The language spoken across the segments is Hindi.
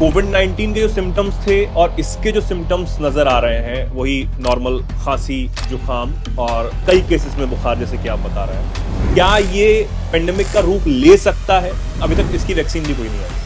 कोविड-19 के जो सिम्टम्स थे और इसके जो सिम्टम्स नजर आ रहे हैं वही नॉर्मल खांसी, जुकाम और कई केसेस में बुखार, जैसे कि आप बता रहे हैं। क्या ये पेंडेमिक का रूप ले सकता है? अभी तक इसकी वैक्सीन भी कोई नहीं है।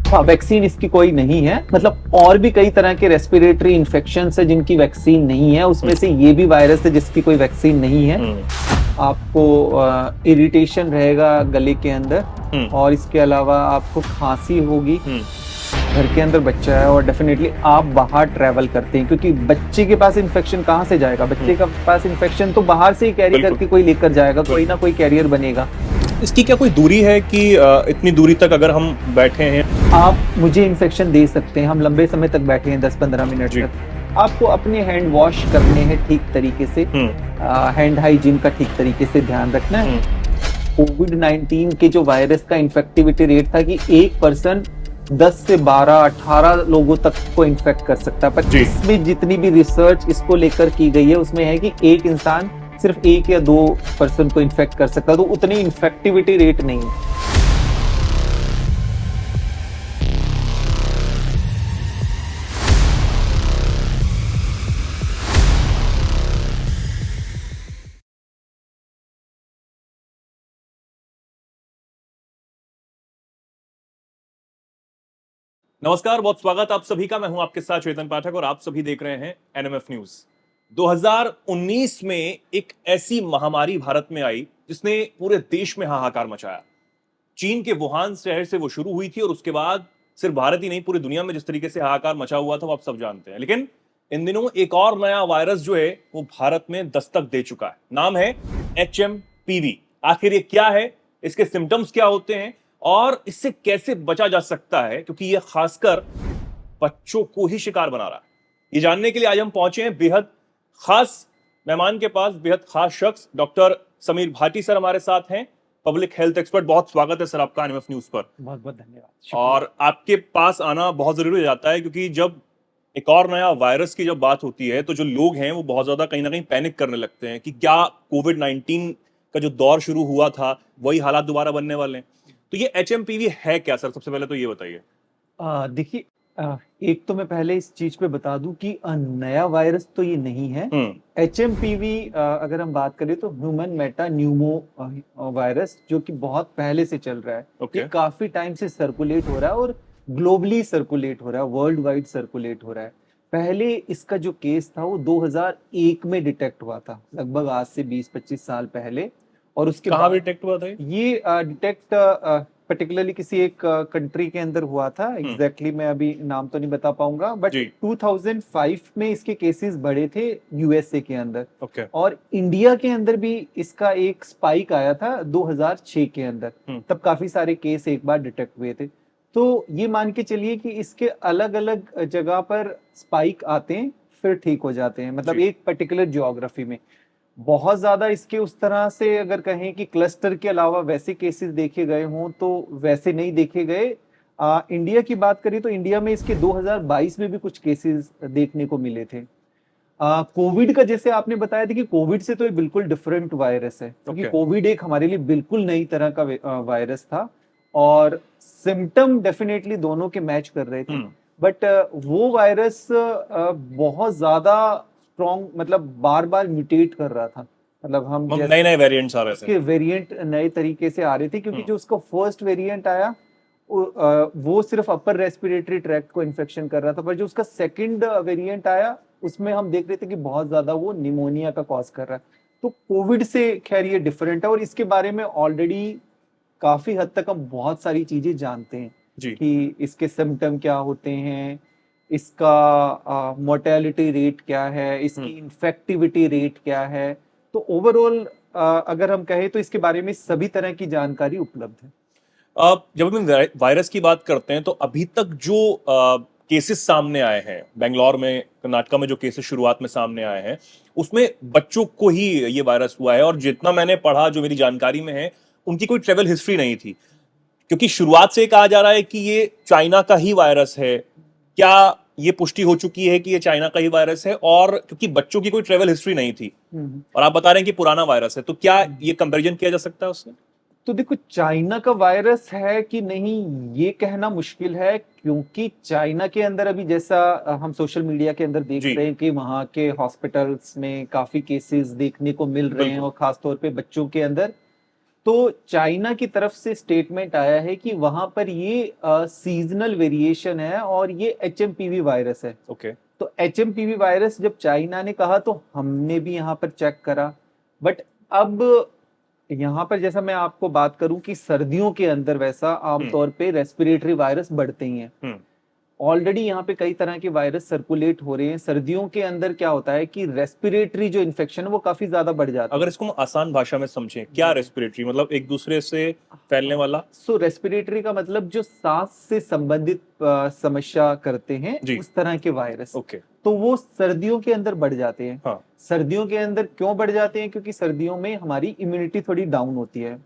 हाँ, वैक्सीन इसकी कोई नहीं है। मतलब और भी कई तरह के रेस्पिरेटरी इन्फेक्शन है जिनकी वैक्सीन नहीं है, उसमें से ये भी वायरस है जिसकी कोई वैक्सीन नहीं है। आपको इरिटेशन रहेगा गले के अंदर और इसके अलावा आपको खांसी होगी। घर के अंदर बच्चा है और डेफिनेटली आप बाहर ट्रैवल करते हैं, क्योंकि बच्चे के पास इन्फेक्शन कहाँ से जाएगा? बच्चे के पास इन्फेक्शन तो बाहर से ही कैरी करके कोई लेकर जाएगा, कोई ना कोई कैरियर बनेगा। इसकी क्या कोई दूरी है कि इतनी दूरी तक अगर हम बैठे हैं आप मुझे इन्फेक्शन दे सकते हैं? हम लंबे समय तक बैठे हैं, 10-15 मिनट तक, आपको अपने हैंड वॉश करने हैं ठीक तरीके से, हैंड हाइजीन का ठीक तरीके से ध्यान रखना है। कोविड-19 के जो वायरस का इन्फेक्टिविटी रेट था कि एक पर्सन 10 से 12-18 लोगों तक को इन्फेक्ट कर सकता है, पर इसमें जितनी भी रिसर्च इसको लेकर की गई है उसमें है कि एक इंसान सिर्फ 1 या 2 पर्सन को इन्फेक्ट कर सकता है, तो उतनी इन्फेक्टिविटी रेट नहीं है। नमस्कार, बहुत स्वागत आप सभी का। मैं हूं आपके साथ चेतन पाठक और आप सभी देख रहे हैं एनएमएफ न्यूज। 2019 में एक ऐसी महामारी भारत में आई जिसने पूरे देश में हाहाकार मचाया। चीन के वुहान शहर से वो शुरू हुई थी और उसके बाद सिर्फ भारत ही नहीं, पूरी दुनिया में जिस तरीके से हाहाकार मचा हुआ था वो आप सब जानते हैं। लेकिन इन दिनों एक और नया वायरस जो है वो भारत में दस्तक दे चुका है। नाम है HMPV। आखिर ये क्या है, इसके सिम्टम्स क्या होते हैं और इससे कैसे बचा जा सकता है, क्योंकि यह खासकर बच्चों को ही शिकार बना रहा है। ये जानने के लिए आज हम पहुंचे हैं बेहद खास मेहमान के पास, बेहद खास शख्स डॉक्टर समीर भाटी सर हमारे साथ हैं, पब्लिक हेल्थ एक्सपर्ट। बहुत स्वागत है सर आपका एनएमएफ न्यूज पर। बहुत बहुत धन्यवाद। और आपके पास आना बहुत जरूरी हो जाता है, क्योंकि जब एक और नया वायरस की जब बात होती है तो जो लोग हैं वो बहुत ज्यादा कहीं ना कहीं पैनिक करने लगते हैं कि क्या कोविड-19 का जो दौर शुरू हुआ था वही हालात दोबारा बनने वाले हैं। तो ये HMPV है क्या सर? सबसे पहले तो ये बताइए। देखिए, एक तो मैं पहले इस चीज पे बता दूं कि नया वायरस तो ये नहीं है। HMPV अगर हम बात करें तो ह्यूमन मेटा न्यूमो वायरस, जो कि बहुत पहले से चल रहा है। ये काफी टाइम से सर्कुलेट हो रहा है और ग्लोबली सर्कुलेट हो रहा है, वर्ल्ड वाइड सर्कुलेट हो रहा है। पहले इसका जो केस था वो 2001 में डिटेक्ट हुआ था, लगभग आज से 20-25 साल पहले। और उसके कहाँ डिटेक्ट हुआ था ये डिटेक्ट पर्टिकुलरली किसी एक कंट्री के अंदर हुआ था। एग्जैक्टली मैं अभी नाम तो नहीं बता पाऊंगा, बट 2005 में इसके केसेस बढ़े थे यूएसए के अंदर। और इंडिया के अंदर भी इसका एक स्पाइक आया था 2006 के अंदर। तब काफी सारे केस एक बार डिटेक्ट हुए थे। तो ये मान के चलिए कि इसके अलग अलग जगह पर स्पाइक आते हैं फिर ठीक हो जाते हैं, मतलब एक पर्टिकुलर ज्योग्राफी में। बहुत ज्यादा इसके उस तरह से अगर कहें कि क्लस्टर के अलावा वैसे केसेस देखे गए हों तो वैसे नहीं देखे गए। इंडिया की बात करें तो इंडिया में इसके 2022 में भी कुछ केसेस देखने को मिले थे। कोविड का जैसे आपने बताया था कि कोविड से तो ये बिल्कुल डिफरेंट वायरस है, क्योंकि कोविड एक हमारे लिए बिल्कुल नई तरह का वायरस था और सिम्टम डेफिनेटली दोनों के मैच कर रहे थे। बट वो वायरस बहुत ज्यादा स्ट्रॉन्ग, मतलब बार बार म्यूटेट कर रहा था। मतलब हम नए नए वेरिएंट्स आ रहे थे, उसके वेरिएंट नए तरीके से आ रहे थे, क्योंकि जो उसका फर्स्ट वेरिएंट आया वो सिर्फ अपर रेस्पिरेटरी ट्रैक्ट को इन्फेक्शन कर रहा था, पर जो उसका सेकंड वेरिएंट आया उसमें हम देख रहे थे कि बहुत ज्यादा वो निमोनिया का कॉज कर रहा है। तो कोविड से खैर ये डिफरेंट है और इसके बारे में ऑलरेडी काफी हद तक हम बहुत सारी चीजें जानते हैं कि इसके सिम्टम क्या होते हैं, इसका मोर्टेलिटी रेट क्या है, इसकी इन्फेक्टिविटी रेट क्या है। तो ओवरऑल अगर हम कहें तो इसके बारे में सभी तरह की जानकारी उपलब्ध है। जब हम वायरस की बात करते हैं तो अभी तक जो केसेस सामने आए हैं बेंगलोर में, कर्नाटका में जो केसेस शुरुआत में सामने आए हैं उसमें बच्चों को ही ये वायरस हुआ है। और जितना मैंने पढ़ा, जो मेरी जानकारी में है, उनकी कोई ट्रेवल हिस्ट्री नहीं थी, क्योंकि शुरुआत से कहा जा रहा है कि ये चाइना का ही वायरस है। क्या ये पुष्टि हो चुकी है कि ये चाइना का ही वायरस है? और क्योंकि बच्चों की कोई ट्रेवल हिस्ट्री नहीं थी और आप बता रहे हैं कि पुराना वायरस है, तो क्या ये कंपैरिजन किया जा सकता है उससे? तो देखो, चाइना का वायरस है कि नहीं ये कहना मुश्किल है, क्योंकि चाइना के अंदर अभी जैसा हम सोशल मीडिया के अंदर देख रहे हैं कि वहां के हॉस्पिटल्स में काफी केसेस देखने को मिल रहे हैं, और खासतौर पे बच्चों के अंदर। तो चाइना की तरफ से स्टेटमेंट आया है कि वहां पर ये सीजनल वेरिएशन है और ये एचएमपीवी वायरस है। ओके। तो एचएमपीवी वायरस जब चाइना ने कहा तो हमने भी यहाँ पर चेक करा, बट अब यहाँ पर जैसा मैं आपको बात करूं कि सर्दियों के अंदर वैसा आमतौर पे रेस्पिरेटरी वायरस बढ़ते ही हैं। ऑलरेडी यहाँ पे कई तरह के वायरस सर्कुलेट हो रहे हैं। सर्दियों के अंदर क्या होता है कि रेस्पिरेटरी जो इन्फेक्शन है वो काफी ज्यादा बढ़ जाता है। अगर इसको हम आसान भाषा में समझें, क्या रेस्पिरेटरी मतलब एक दूसरे से फैलने वाला? सो रेस्पिरेटरी का मतलब जो सांस से संबंधित समस्या करते हैं, उस तरह के वायरस। ओके। तो वो सर्दियों के अंदर बढ़ जाते हैं। हाँ। सर्दियों के अंदर क्यों बढ़ जाते हैं? क्योंकि सर्दियों में हमारी इम्यूनिटी थोड़ी डाउन होती है,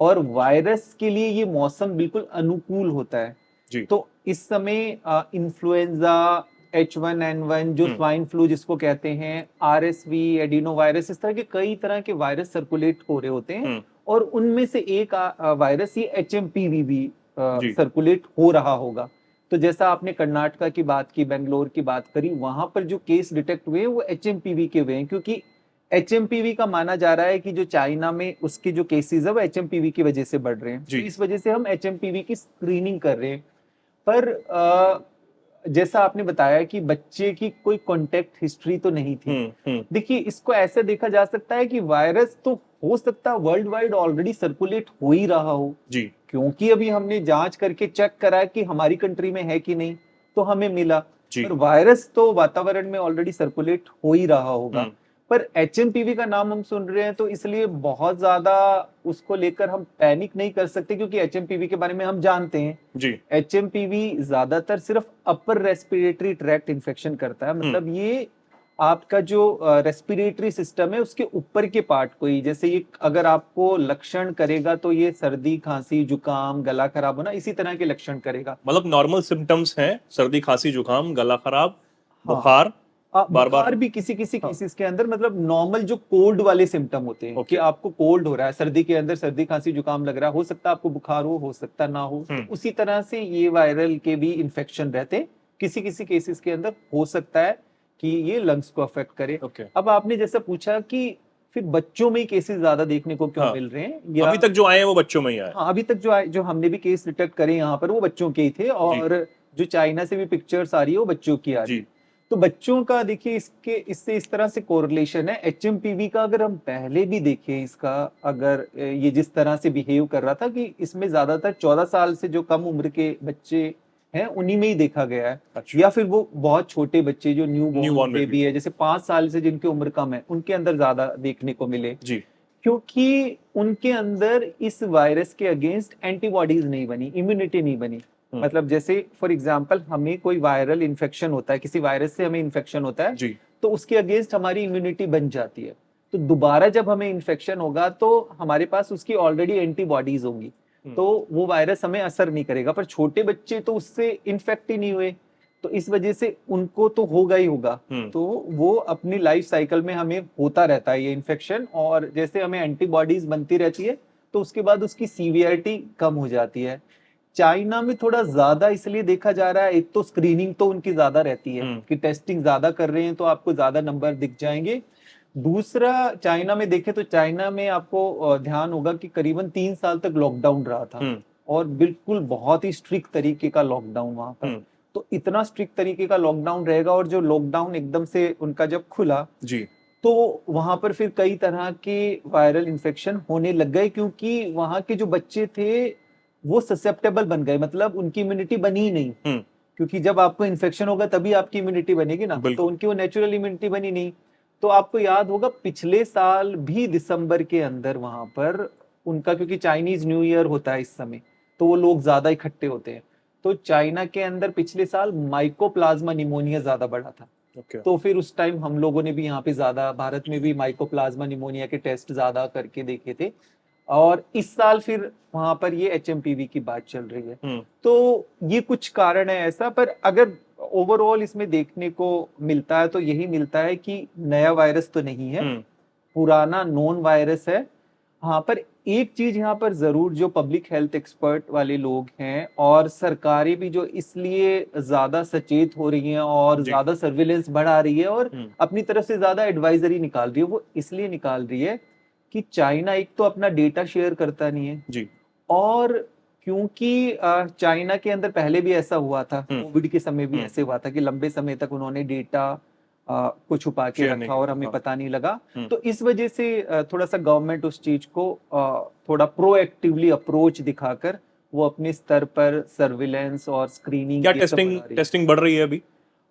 और वायरस के लिए ये मौसम बिल्कुल अनुकूल होता है जी। तो इस समय इन्फ्लुएंजा, H1N1 जो स्वाइन फ्लू जिसको कहते हैं, RSV, एडिनो वायरस, इस तरह के कई तरह के वायरस सर्कुलेट हो रहे होते हैं, और उनमें से एक वायरस ये HMPV भी सर्कुलेट हो रहा होगा। तो जैसा आपने कर्नाटका की बात की, बेंगलोर की बात करी, वहां पर जो केस डिटेक्ट हुए वो HMPV के हुए हैं, क्योंकि HMPV का माना जा रहा है कि जो चाइना में उसके जो केसेस है वो HMPV की वजह से बढ़ रहे हैं। तो इस वजह से हम HMPV की स्क्रीनिंग कर रहे हैं। पर जैसा आपने बताया कि बच्चे की कोई कॉन्टेक्ट हिस्ट्री तो नहीं थी। देखिए, इसको ऐसे देखा जा सकता है कि वायरस तो हो सकता है वर्ल्ड वाइड ऑलरेडी सर्कुलेट हो ही रहा हो जी, क्योंकि अभी हमने जांच करके चेक करा कि हमारी कंट्री में है कि नहीं, तो हमें मिला। पर वायरस तो वातावरण में ऑलरेडी सर्कुलेट हो ही रहा होगा। पर HMPV का नाम हम सुन रहे हैं, तो इसलिए बहुत ज्यादा उसको लेकर हम पैनिक नहीं कर सकते, क्योंकि HMPV के बारे में हम जानते हैं जी। HMPV ज्यादातर सिर्फ अपर रेस्पिरेटरी ट्रैक्ट इन्फेक्शन करता है, मतलब ये आपका जो रेस्पिरेटरी सिस्टम है उसके ऊपर के पार्ट को ही, जैसे ये अगर आपको लक्षण करेगा तो ये सर्दी, खांसी, जुकाम, गला खराब होना, इसी तरह के लक्षण करेगा। मतलब नॉर्मल सिम्टम्स हैं, सर्दी, खांसी, जुकाम, गला खराब, बुखार, बार भी किसी केसेस के अंदर, मतलब नॉर्मल जो कोल्ड वाले सिम्टम होते हैं कि आपको कोल्ड हो रहा है, सर्दी के अंदर सर्दी, खांसी, जुकाम लग रहा है, हो सकता है आपको बुखार हो सकता ना हो। तो उसी तरह से ये वायरल के भी इन्फेक्शन रहते, किसी केसेस के अंदर हो सकता है कि ये लंग्स को अफेक्ट करे। अब आपने जैसा पूछा कि फिर बच्चों में केसेस ज्यादा देखने को क्यों मिल रहे हैं, या अभी तक जो आए हैं वो बच्चों में ही आए? हाँ, अभी तक जो आए, जो हमने भी केस डिटेक्ट करे यहाँ पर, वो बच्चों के ही थे, और जो चाइना से भी पिक्चर्स आ रही है वो बच्चों की आ रही है। तो बच्चों का देखिए, इससे इस तरह से कोरिलेशन है। HMPV का अगर हम पहले भी देखें, इसका अगर ये जिस तरह से बिहेव कर रहा था कि इसमें ज्यादातर 14 साल से जो कम उम्र के बच्चे हैं उन्हीं में ही देखा गया है। अच्छा। या फिर वो बहुत छोटे बच्चे जो न्यू बेबी है, जैसे 5 साल से जिनकी उम्र कम है, उनके अंदर ज्यादा देखने को मिले जी, क्योंकि उनके अंदर इस वायरस के अगेंस्ट एंटीबॉडीज नहीं बनी, इम्यूनिटी नहीं बनी। मतलब जैसे फॉर एग्जांपल हमें कोई वायरल इन्फेक्शन होता है, किसी वायरस से हमें इन्फेक्शन होता है जी, तो उसके अगेंस्ट हमारी इम्यूनिटी बन जाती है। तो दोबारा जब हमें इन्फेक्शन होगा तो हमारे पास उसकी ऑलरेडी एंटीबॉडीज होंगी, तो वो वायरस हमें असर नहीं करेगा। पर छोटे बच्चे तो उससे इन्फेक्ट ही नहीं हुए, तो इस वजह से उनको तो होगा ही होगा। तो वो अपनी लाइफ साइकिल में हमें होता रहता है ये इन्फेक्शन, और जैसे हमें एंटीबॉडीज बनती रहती है तो उसके बाद उसकी सीवियरिटी कम हो जाती है। चाइना में थोड़ा ज्यादा इसलिए देखा जा रहा है, एक तो स्क्रीनिंग तो उनकी ज्यादा रहती है कि टेस्टिंग ज्यादा कर रहे हैं तो आपको ज्यादा नंबर दिख जाएंगे। दूसरा, चाइना में देखें तो चाइना में आपको ध्यान होगा कि करीबन 3 साल तक लॉकडाउन रहा था, और बिल्कुल बहुत ही स्ट्रिक्ट तरीके का लॉकडाउन वहां पर। तो इतना स्ट्रिक्ट तरीके का लॉकडाउन रहेगा, और जो लॉकडाउन एकदम से उनका जब खुला जी, तो वहां पर फिर कई तरह के वायरल इन्फेक्शन होने लग गए, क्योंकि वहां के जो बच्चे थे वो ससेप्टेबल बन गए, मतलब उनकी इम्यूनिटी बनी ही नहीं। क्योंकि जब आपको इन्फेक्शन होगा तभी आपकी इम्यूनिटी बनेगी ना, तो उनकी वो नेचुरल इम्यूनिटी बनी नहीं। तो आपको याद होगा पिछले साल भी दिसंबर के अंदर वहां पर उनका, क्योंकि चाइनीज न्यू ईयर होता है इस समय, तो वो लोग ज्यादा इकट्ठे होते हैं, तो चाइना के अंदर पिछले साल माइकोप्लाज्मा निमोनिया ज्यादा बढ़ा था। तो फिर उस टाइम हम लोगों ने भी यहाँ पे ज्यादा, भारत में भी माइकोप्लाज्मा निमोनिया के टेस्ट ज्यादा करके देखे थे, और इस साल फिर वहां पर ये HMPV की बात चल रही है। तो ये कुछ कारण है ऐसा, पर अगर ओवरऑल इसमें देखने को मिलता है तो यही मिलता है कि नया वायरस तो नहीं है, पुराना नोन वायरस है। हाँ, पर एक चीज यहाँ पर जरूर, जो पब्लिक हेल्थ एक्सपर्ट वाले लोग हैं और सरकारें भी जो इसलिए ज्यादा सचेत हो रही हैं और ज्यादा सर्विलेंस बढ़ा रही है और अपनी तरफ से ज्यादा एडवाइजरी निकाल रही है, वो इसलिए निकाल रही है कि चाइना एक तो अपना डेटा शेयर करता नहीं है जी, और क्योंकि चाइना के अंदर पहले भी ऐसा हुआ था, कोविड के समय भी ऐसे हुआ था कि लंबे समय तक उन्होंने डेटा को छुपा के रखा और हमें पता नहीं लगा। तो इस वजह से थोड़ा सा गवर्नमेंट उस चीज को थोड़ा प्रोएक्टिवली अप्रोच दिखाकर वो अपने स्तर पर सर्विलेंस और स्क्रीनिंग, क्या टेस्टिंग बढ़ रही है अभी?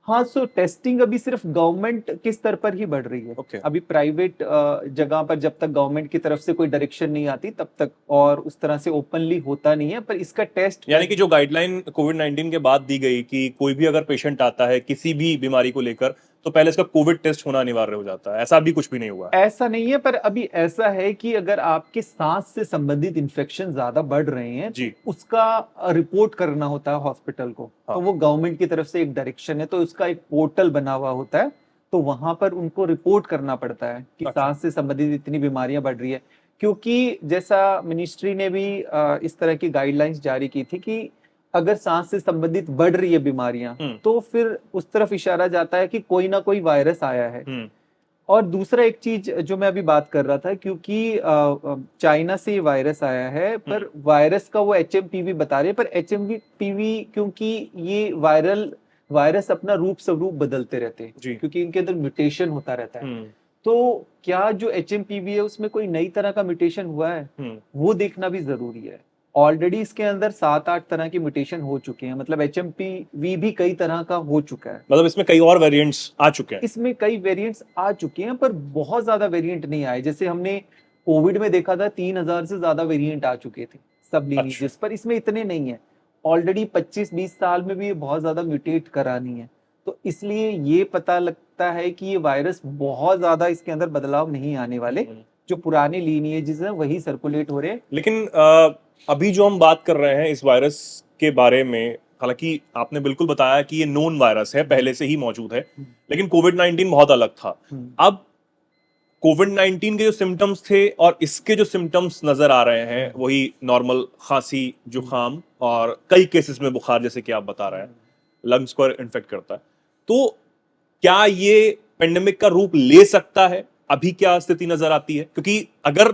हाँ, सो टेस्टिंग अभी सिर्फ गवर्नमेंट के स्तर पर ही बढ़ रही है। अभी प्राइवेट जगह पर जब तक गवर्नमेंट की तरफ से कोई डायरेक्शन नहीं आती तब तक और उस तरह से ओपनली होता नहीं है, पर इसका टेस्ट, यानी कि जो गाइडलाइन कोविड-19 के बाद दी गई कि कोई भी अगर पेशेंट आता है किसी भी बीमारी को लेकर तो पहले इसका कोविड टेस्ट होना अनिवार्य हो जाता है, ऐसा भी कुछ भी नहीं हुआ? ऐसा नहीं है, पर अभी ऐसा है कि अगर आपके सांस से संबंधित इन्फेक्शन ज्यादा बढ़ रहे हैं जी, उसका रिपोर्ट करना होता है हॉस्पिटल को। तो वो गवर्नमेंट की तरफ से एक डायरेक्शन है, तो उसका एक पोर्टल बना हुआ होता है, तो वहां पर उनको रिपोर्ट करना पड़ता है कि सांस से संबंधित इतनी बीमारियां बढ़ रही है। क्योंकि जैसा मिनिस्ट्री ने भी इस तरह की गाइडलाइंस जारी की थी कि अगर सांस से संबंधित बढ़ रही है बीमारियां तो फिर उस तरफ इशारा जाता है कि कोई ना कोई वायरस आया है। और दूसरा एक चीज जो मैं अभी बात कर रहा था, क्योंकि चाइना से वायरस आया है, पर वायरस का वो HMPV बता रहे हैं, पर HMPV क्योंकि ये वायरस अपना रूप स्वरूप बदलते रहते हैं क्योंकि इनके अंदर म्यूटेशन होता रहता है। तो क्या जो HMPV है उसमें कोई नई तरह का म्यूटेशन हुआ है, वो देखना भी जरूरी है। ऑलरेडी इसके अंदर 7-8 तरह की म्यूटेशन हो चुके हैं, मतलब HMPV भी कई तरह का हो चुका है, मतलब इसमें कई और वेरिएंट्स आ चुके हैं। इसमें कई वेरिएंट्स आ चुके हैं, पर बहुत ज्यादा वेरिएंट नहीं आए। जैसे हमने कोविड में देखा था 3000 से ज्यादा वेरिएंट आ चुके थे सब लीनिएजेस, पर इसमें इतने नहीं है। ऑलरेडी 25-20 साल में भी ये बहुत ज्यादा म्यूटेट करानी है, तो इसलिए ये पता लगता है कि ये वायरस बहुत ज्यादा इसके अंदर बदलाव नहीं आने वाले, जो पुराने लीनिएजेस हैं वही सर्कुलेट हो रहे हैं। लेकिन अभी जो हम बात कर रहे हैं इस वायरस के बारे में, हालांकि आपने बिल्कुल बताया कि ये नोन वायरस है, पहले से ही मौजूद है, लेकिन कोविड-19 बहुत अलग था। अब कोविड-19 के जो सिम्टम्स थे और इसके जो सिम्टम्स नजर आ रहे हैं वही नॉर्मल खांसी, जुकाम और कई केसेस में बुखार, जैसे कि आप बता रहे हैं लंग्स को इन्फेक्ट करता है। तो क्या ये पेंडेमिक का रूप ले सकता है? अभी क्या स्थिति नजर आती है? क्योंकि अगर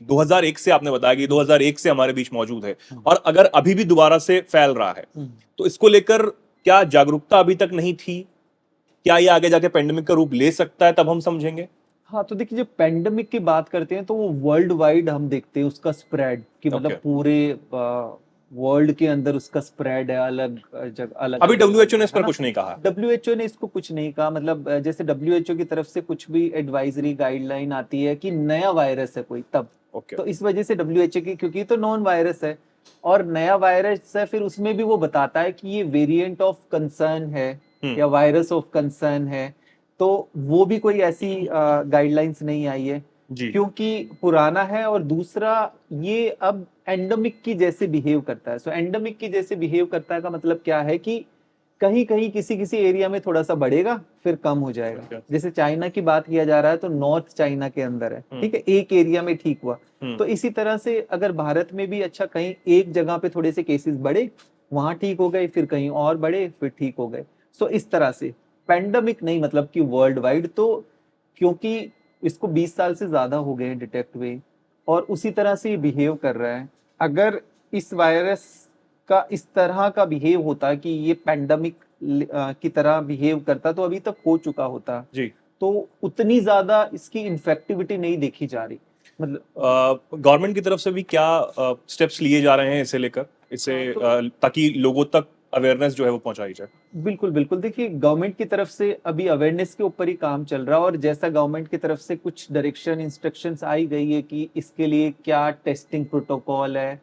2001 से आपने बताया कि 2001 से हमारे बीच मौजूद है और अगर अभी भी दोबारा से फैल रहा है तो इसको लेकर क्या जागरूकता अभी तक नहीं थी? क्या ये आगे जाके पेंडेमिक का रूप ले सकता है? तब हम समझेंगे। हाँ, तो देखिए, जब पेंडेमिक की बात करते हैं तो वो वर्ल्ड वाइड हम देखते हैं उसका स्प्रेड, कि मतलब पूरे वर्ल्ड के अंदर उसका स्प्रेड है, अलग जगह अलग। अभी WHO ने इस पर कुछ नहीं कहा। WHO ने इसको कुछ नहीं कहा, मतलब जैसे WHO की तरफ से कुछ भी एडवाइजरी गाइडलाइन आती है कि नया वायरस है कोई, तब तो इस वजह से WHO की, क्योंकि तो नॉन वायरस है और नया वायरस है, फिर उसमें भी वो बताता है कि ये वेरिएंट ऑफ कंसर्न है या वायरस ऑफ कंसर्न है, तो वो भी कोई ऐसी गाइडलाइंस नहीं आई है क्योंकि पुराना है। और दूसरा, ये अब एंडेमिक की जैसे बिहेव करता है। सो एंडेमिक की जैसे बिहेव करता है का मतलब क्या है कि कहीं कहीं किसी किसी एरिया में थोड़ा सा बढ़ेगा फिर कम हो जाएगा। जैसे चाइना की बात किया जा रहा है तो नॉर्थ चाइना के अंदर है, ठीक है, एक एरिया में ठीक हुआ, तो इसी तरह से अगर भारत में भी अच्छा कहीं एक जगह पे थोड़े से केसेस बढ़े, वहां ठीक हो गए, फिर कहीं और बढ़े, फिर ठीक हो गए। सो इस तरह से पेंडेमिक नहीं, मतलब कि वर्ल्ड वाइड, तो क्योंकि इसको 20 साल से ज्यादा हो गए डिटेक्ट हुए और उसी तरह से ये बिहेव कर रहा है। अगर इस वायरस का इस तरह का बिहेव होता कि ये पेंडेमिक की तरह बिहेव करता तो अभी तक हो चुका होता जी। तो उतनी ज्यादा इसकी इन्फेक्टिविटी नहीं देखी जा रही। मतलब गवर्नमेंट की तरफ से भी क्या स्टेप्स लिए जा रहे हैं इसे लेकर, इसे ताकि लोगों तक अवेयरनेस जो है वो पहुंचाई जाए? बिल्कुल बिल्कुल, देखिए, गवर्नमेंट की तरफ से अभी अवेयरनेस के ऊपर ही काम चल रहा है और जैसा गवर्नमेंट की तरफ से कुछ डायरेक्शन इंस्ट्रक्शंस आई गई है कि इसके लिए क्या टेस्टिंग प्रोटोकॉल है,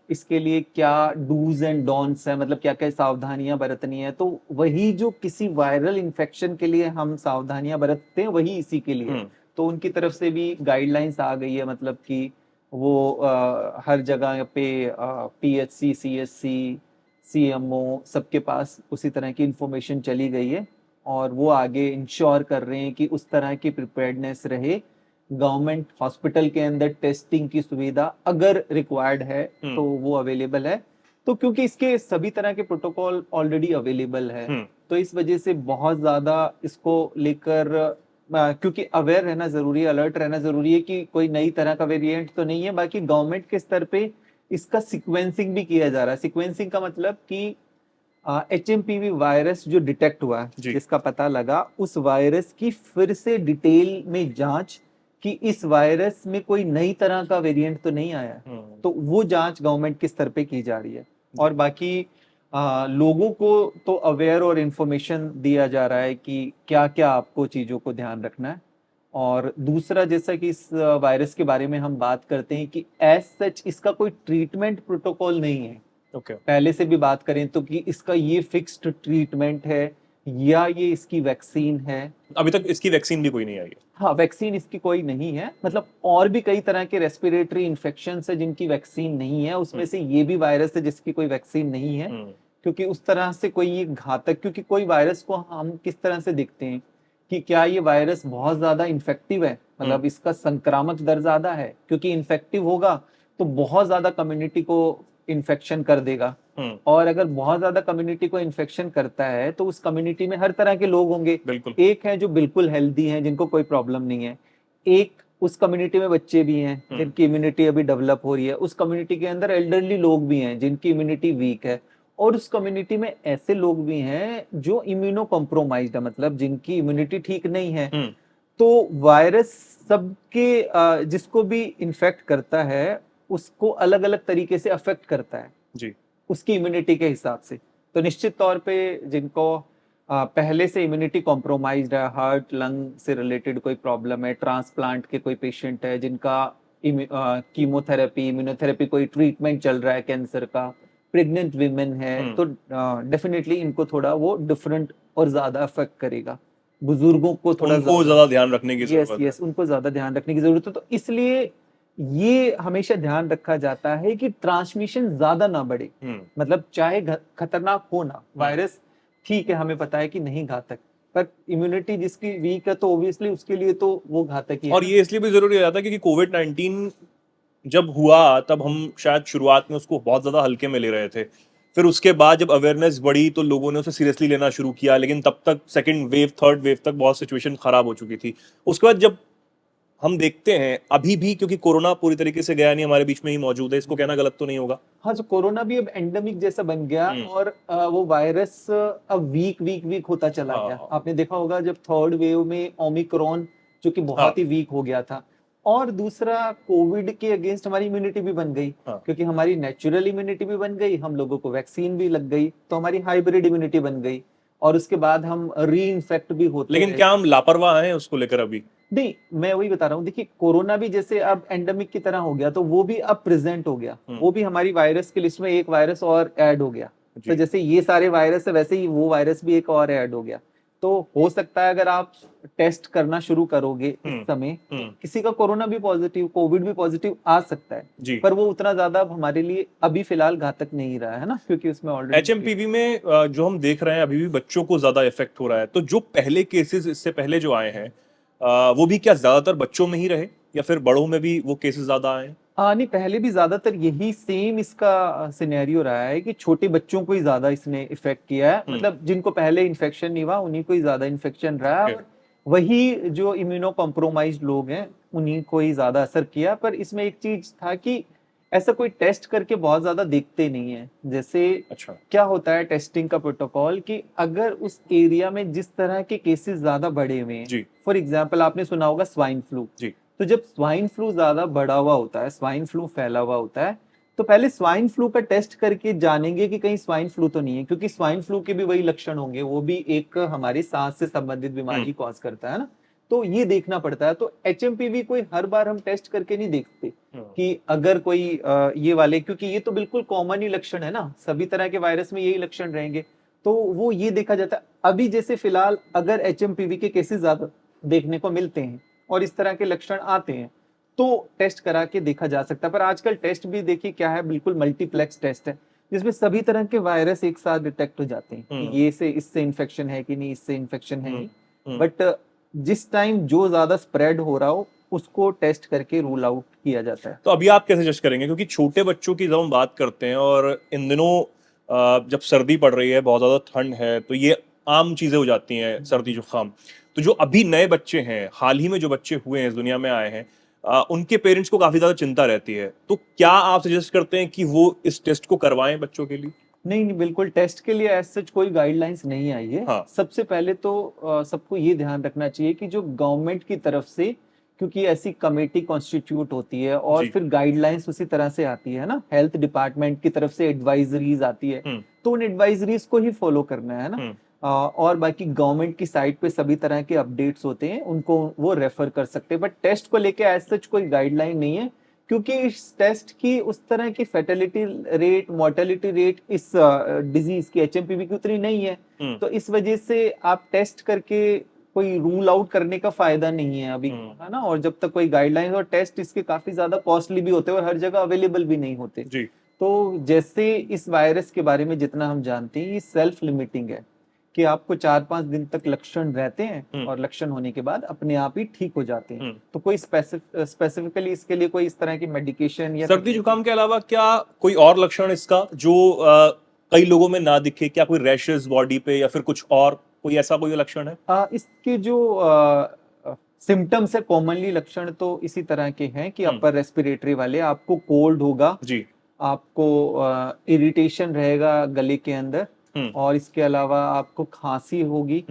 इसके लिए क्या डूज एंड डोंट्स है, मतलब क्या क्या सावधानियां बरतनी है, तो वही जो किसी वायरल इन्फेक्शन के लिए हम सावधानियां बरतते हैं वही इसी के लिए। तो उनकी तरफ से भी गाइडलाइंस आ गई है, मतलब कि वो हर जगह पे PHC, CHC, CMO सबके पास उसी तरह की इंफॉर्मेशन चली गई है और वो आगे इंश्योर कर रहे हैं कि उस तरह की प्रिपेयर्डनेस रहे गवर्नमेंट हॉस्पिटल के अंदर टेस्टिंग की सुविधा अगर रिक्वायर्ड है तो वो अवेलेबल है। तो क्योंकि इसके सभी तरह के प्रोटोकॉल ऑलरेडी अवेलेबल है, तो इस वजह से बहुत ज्यादा इसको लेकर क्योंकि अवेयर रहना जरूरी है, अलर्ट रहना जरूरी है कि कोई नई तरह का वेरिएंट तो नहीं है। बाकी गवर्नमेंट के स्तर पे इसका सीक्वेंसिंग भी किया जा रहा है। सीक्वेंसिंग का मतलब कि HMPV वायरस जो डिटेक्ट हुआ है, जिसका पता लगा, उस वायरस की फिर से डिटेल में जांच कि इस वायरस में कोई नई तरह का वेरिएंट तो नहीं आया, तो वो जांच गवर्नमेंट के स्तर पे की जा रही है। और बाकी लोगों को तो अवेयर और इंफॉर्मेशन दिया जा रहा है कि क्या क्या आपको चीजों को ध्यान रखना है। और दूसरा, जैसा कि इस वायरस के बारे में हम बात करते हैं कि एज सच इसका कोई ट्रीटमेंट प्रोटोकॉल नहीं है। पहले से भी बात करें तो कि इसका ये फिक्स्ड ट्रीटमेंट है या ये इसकी वैक्सीन है, अभी तक इसकी वैक्सीन भी कोई नहीं आई है। हाँ, वैक्सीन इसकी कोई नहीं है। मतलब और भी कई तरह के रेस्पिरेटरी इन्फेक्शन है जिनकी वैक्सीन नहीं है, उसमें से ये भी वायरस है जिसकी कोई वैक्सीन नहीं है। क्योंकि उस तरह से कोई ये घातक, क्योंकि कोई वायरस को हम किस तरह से देखते हैं कि क्या ये वायरस बहुत ज्यादा इन्फेक्टिव है, मतलब इसका संक्रामक दर ज्यादा है, क्योंकि इन्फेक्टिव होगा तो बहुत ज्यादा कम्युनिटी को इन्फेक्शन कर देगा। और अगर बहुत ज्यादा कम्युनिटी को इन्फेक्शन करता है तो उस कम्युनिटी में हर तरह के लोग होंगे। एक है जो बिल्कुल हेल्दी हैं, जिनको कोई प्रॉब्लम नहीं है, एक उस कम्युनिटी में बच्चे भी हैं जिनकी इम्यूनिटी अभी डेवलप हो रही है, उस कम्युनिटी के अंदर एल्डरली लोग भी हैं जिनकी इम्यूनिटी वीक है, और उस कम्युनिटी में ऐसे लोग भी हैं जो इम्यूनो कॉम्प्रोमाइज्ड है, मतलब जिनकी इम्यूनिटी ठीक नहीं है। तो वायरस सबके जिसको भी इन्फेक्ट करता है उसको अलग अलग तरीके से अफेक्ट करता है जी, उसकी इम्यूनिटी के हिसाब से। तो निश्चित तौर पे जिनको पहले से इम्यूनिटी कॉम्प्रोमाइज्ड है, हार्ट लंग से रिलेटेड कोई प्रॉब्लम है, ट्रांसप्लांट के कोई पेशेंट है जिनका कीमोथेरेपी, इम्यूनोथेरेपी कोई ट्रीटमेंट चल रहा है कैंसर का, प्रेग्नेंट विमेन है, तो डेफिनेटली इनको थोड़ा वो डिफरेंट और ज्यादा अफेक्ट करेगा। बुजुर्गों को थोड़ा ज्यादा ध्यान रखने की जरूरत है। यस, उनको ज्यादा ध्यान रखने की जरूरत है। तो इसलिए ये हमेशा ध्यान रखा जाता है कि ट्रांसमिशन ज्यादा ना बढ़े। मतलब चाहे खतरनाक हो ना वायरस, ठीक है, हमें पता है कि नहीं घातक, पर इम्यूनिटी जिसकी वीक है तो ऑब्वियसली उसके लिए तो वो घातक ही है। और ये इसलिए भी जरूरी हो जाता है क्योंकि कोविड-19 जब हुआ तब हम शायद शुरुआत में उसको बहुत ज्यादा हल्के में ले रहे थे, फिर उसके बाद जब अवेयरनेस बढ़ी तो लोगों ने उसे सीरियसली लेना शुरू किया, लेकिन तब तक सेकंड वेव, थर्ड वेव तक बहुत सिचुएशन खराब हो चुकी थी। उसके बाद जब हम देखते हैं अभी भी, क्योंकि कोरोना पूरी तरीके से गया नहीं, हमारे बीच में ही मौजूद है, इसको कहना गलत तो नहीं होगा? हाँ, जो कोरोना भी अब एंडेमिक जैसा बन गया और वो वायरस अब वीक होता चला गया। आपने देखा होगा जब थर्ड वेव में ओमिक्रॉन, जो कि बहुत ही वीक हो गया था, और दूसरा कोविड के अगेंस्ट हमारी इम्यूनिटी भी बन गई, क्योंकि हमारी नेचुरल इम्यूनिटी भी बन गई, हम लोगों को वैक्सीन भी लग गई, तो हमारी हाइब्रिड इम्यूनिटी बन गई, और उसके बाद हम री इन्फेक्ट भी होते हैं। लेकिन क्या हम लापरवाह हैं उसको लेकर अभी? नहीं, मैं वही बता रहा हूँ। देखिए, कोरोना भी जैसे अब एंडेमिक की तरह हो गया, तो वो भी अब प्रेजेंट हो गया, वो भी हमारी वायरस की लिस्ट में एक वायरस और ऐड हो गया। तो जैसे ये सारे वायरस है, वैसे ही वो वायरस भी एक और ऐड हो गया। तो हो सकता है अगर आप टेस्ट करना शुरू करोगे इस समय, किसी का कोरोना भी पॉजिटिव, कोविड भी पॉजिटिव आ सकता है, पर वो उतना ज्यादा हमारे लिए अभी फिलहाल घातक नहीं रहा है ना, क्योंकि उसमें ऑलरेडी HMPV में जो हम देख रहे हैं अभी भी बच्चों को ज्यादा इफेक्ट हो रहा है। तो जो पहले केसेस इससे पहले जो आए हैं वो भी क्या ज्यादातर बच्चों में ही रहे या फिर बड़ों में भी वो केसेस ज्यादा आए हैं? नहीं, पहले भी ज्यादातर यही सेम इसका सिनेरियो रहा है कि छोटे बच्चों को ही ज्यादा इसने इफेक्ट किया है। मतलब जिनको पहले इन्फेक्शन नहीं हुआ उन्हीं को ही ज्यादा इन्फेक्शन रहा है, और वही जो इम्यूनो कॉम्प्रोमाइज्ड लोग हैं उन्हीं को ही ज्यादा असर किया। पर इसमें एक चीज था कि ऐसा कोई टेस्ट करके बहुत ज्यादा देखते नहीं है। जैसे क्या होता है टेस्टिंग का प्रोटोकॉल कि अगर उस एरिया में जिस तरह के केसेस ज्यादा बढ़े हुए हैं, फॉर एग्जाम्पल आपने सुना होगा स्वाइन फ्लू, तो जब स्वाइन फ्लू ज्यादा बढ़ा हुआ होता है, स्वाइन फ्लू फैला हुआ होता है, तो पहले स्वाइन फ्लू का टेस्ट करके जानेंगे कि कहीं स्वाइन फ्लू तो नहीं है, क्योंकि स्वाइन फ्लू के भी वही लक्षण होंगे, वो भी एक हमारी सांस से संबंधित बीमारी कॉज करता है ना, तो ये देखना पड़ता है। तो HMPV कोई हर बार हम टेस्ट करके नहीं देखते कि अगर कोई ये वाले, क्योंकि ये तो बिल्कुल कॉमन ही लक्षण है ना, सभी तरह के वायरस में यही लक्षण रहेंगे, तो वो ये देखा जाता है। अभी जैसे फिलहाल अगर HMPV के केसेस ज्यादा देखने को मिलते हैं और इस तरह के लक्षण आते हैं तो टेस्ट करा के देखा जा सकता है। पर आजकल टेस्ट भी देखिए क्या है, बिल्कुल मल्टीप्लेक्स टेस्ट है, जिसमें सभी तरह के वायरस एक साथ डिटेक्ट हो जाते हैं कि ये से इससे इन्फेक्शन है कि नहीं, इससे इन्फेक्शन है नहीं। बट जिस टाइम जो ज्यादा स्प्रेड हो रहा हो उसको टेस्ट करके रूल आउट किया जाता है। तो अभी आप कैसे जज करेंगे, क्योंकि छोटे बच्चों की जब हम बात करते हैं और इन दिनों जब सर्दी पड़ रही है, बहुत ज्यादा ठंड है, तो ये आम चीजें हो जाती हैं, सर्दी जुकाम। तो जो अभी नए बच्चे हैं, हाल ही में जो बच्चे हुए हैं, इस दुनिया में आए हैं, उनके पेरेंट्स को काफी ज्यादा चिंता रहती है। तो क्या आप सजेस्ट करते हैं कि वो इस टेस्ट को करवाएं बच्चों के लिए? नहीं नहीं, बिल्कुल टेस्ट के लिए एज सच कोई गाइडलाइंस नहीं आई है। हाँ। सबसे पहले तो सबको ये ध्यान रखना चाहिए कि जो गवर्नमेंट की तरफ से, क्योंकि ऐसी कमेटी कॉन्स्टिट्यूट होती है और जी। फिर गाइडलाइंस उसी तरह से आती है ना, हेल्थ डिपार्टमेंट की तरफ से एडवाइजरीज आती है, तो उन एडवाइजरीज को ही फॉलो करना है ना। और बाकी गवर्नमेंट की साइट पे सभी तरह के अपडेट्स होते हैं, उनको वो रेफर कर सकते हैं। बट टेस्ट को लेके एज सच कोई गाइडलाइन नहीं है, क्योंकि इस टेस्ट की उस तरह की फैटेलिटी रेट, मोर्टेलिटी रेट इस डिजीज की, एचएमपीवी की उतनी नहीं है। तो इस वजह से आप टेस्ट करके कोई रूल आउट करने का फायदा नहीं है अभी, है ना। और जब तक कोई गाइडलाइंस, और टेस्ट इसके काफी ज्यादा कॉस्टली भी होते हैं और हर जगह अवेलेबल भी नहीं होते जी। तो जैसे इस वायरस के बारे में जितना हम जानते हैं, ये सेल्फ लिमिटिंग है कि आपको 4-5 दिन तक लक्षण रहते हैं और लक्षण होने के बाद अपने आप ही ठीक हो जाते हैं। तो कोई स्पेसिफिकली इसके लिए कोई इस तरह की मेडिकेशन या सर्दी जुकाम के अलावा क्या कोई और लक्षण इसका जो कई लोगों में ना दिखे? क्या कोई रैशेस बॉडी पे या फिर कुछ और कोई ऐसा कोई लक्षण है? इसके जो सिम्टम्स है, कॉमनली लक्षण तो इसी तरह के हैं कि अपर रेस्पिरेटरी वाले, आपको कोल्ड होगा जी, आपको इरिटेशन रहेगा गले के अंदर, और इसके अलावा आपको खांसी होगी,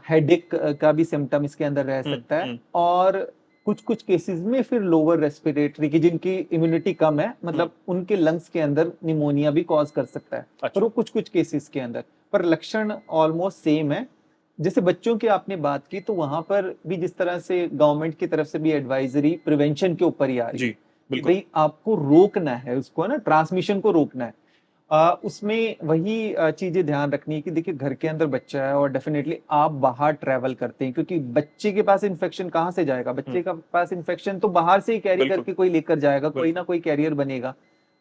हेडेक का भी सिम्टम इसके अंदर रह सकता है, और कुछ कुछ केसेस में फिर लोअर रेस्पिरेटरी की, जिनकी इम्यूनिटी कम है, मतलब उनके लंग्स के अंदर निमोनिया भी कॉज कर सकता है। अच्छा। पर वो कुछ कुछ केसेस के अंदर, पर लक्षण ऑलमोस्ट सेम है। जैसे बच्चों की आपने बात की, तो वहां पर भी जिस तरह से गवर्नमेंट की तरफ से भी एडवाइजरी प्रिवेंशन के ऊपर ही आ रही है, बिल्कुल। भाई आपको रोकना है उसको, ना ट्रांसमिशन को रोकना है। उसमें वही चीजें ध्यान रखनी है कि देखिए घर के अंदर बच्चा है और डेफिनेटली आप बाहर ट्रैवल करते हैं, क्योंकि बच्चे के पास इन्फेक्शन कहाँ से जाएगा? बच्चे के पास इन्फेक्शन तो बाहर से ही कैरी करके कोई लेकर जाएगा, कोई ना कोई कैरियर बनेगा।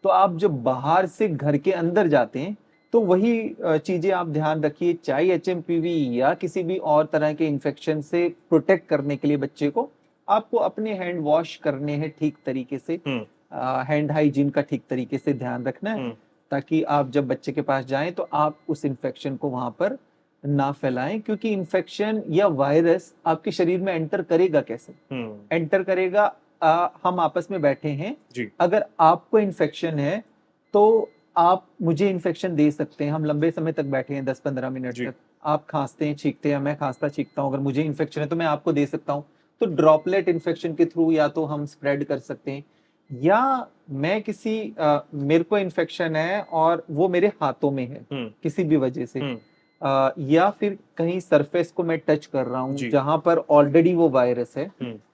तो आप जब बाहर से घर के अंदर जाते हैं तो वही चीजें आप ध्यान रखिए, चाहे एचएमपीवी या किसी भी और तरह के इन्फेक्शन से प्रोटेक्ट करने के लिए बच्चे को आपको अपने हैंड वॉश करने हैं ठीक तरीके से, हैंड हाइजीन का ठीक तरीके से ध्यान रखना है, ताकि आप जब बच्चे के पास जाएं तो आप उस इन्फेक्शन को वहां पर ना फैलाएं। क्योंकि इन्फेक्शन या वायरस आपके शरीर में एंटर करेगा कैसे? एंटर करेगा, हम आपस में बैठे हैं जी। अगर आपको इन्फेक्शन है तो आप मुझे इन्फेक्शन दे सकते हैं, हम लंबे समय तक बैठे हैं 10-15 मिनट तक, आप खांसते हैं छींकते हैं, मैं खांसता छींकता हूं, अगर मुझे इन्फेक्शन है तो मैं आपको दे सकता हूं। तो ड्रॉपलेट इन्फेक्शन के थ्रू या तो हम स्प्रेड कर सकते हैं, या मैं किसी मेरे को इन्फेक्शन है और वो मेरे हाथों में है किसी भी वजह से, या फिर कहीं सरफेस को मैं टच कर रहा हूँ जहां पर ऑलरेडी वो वायरस है,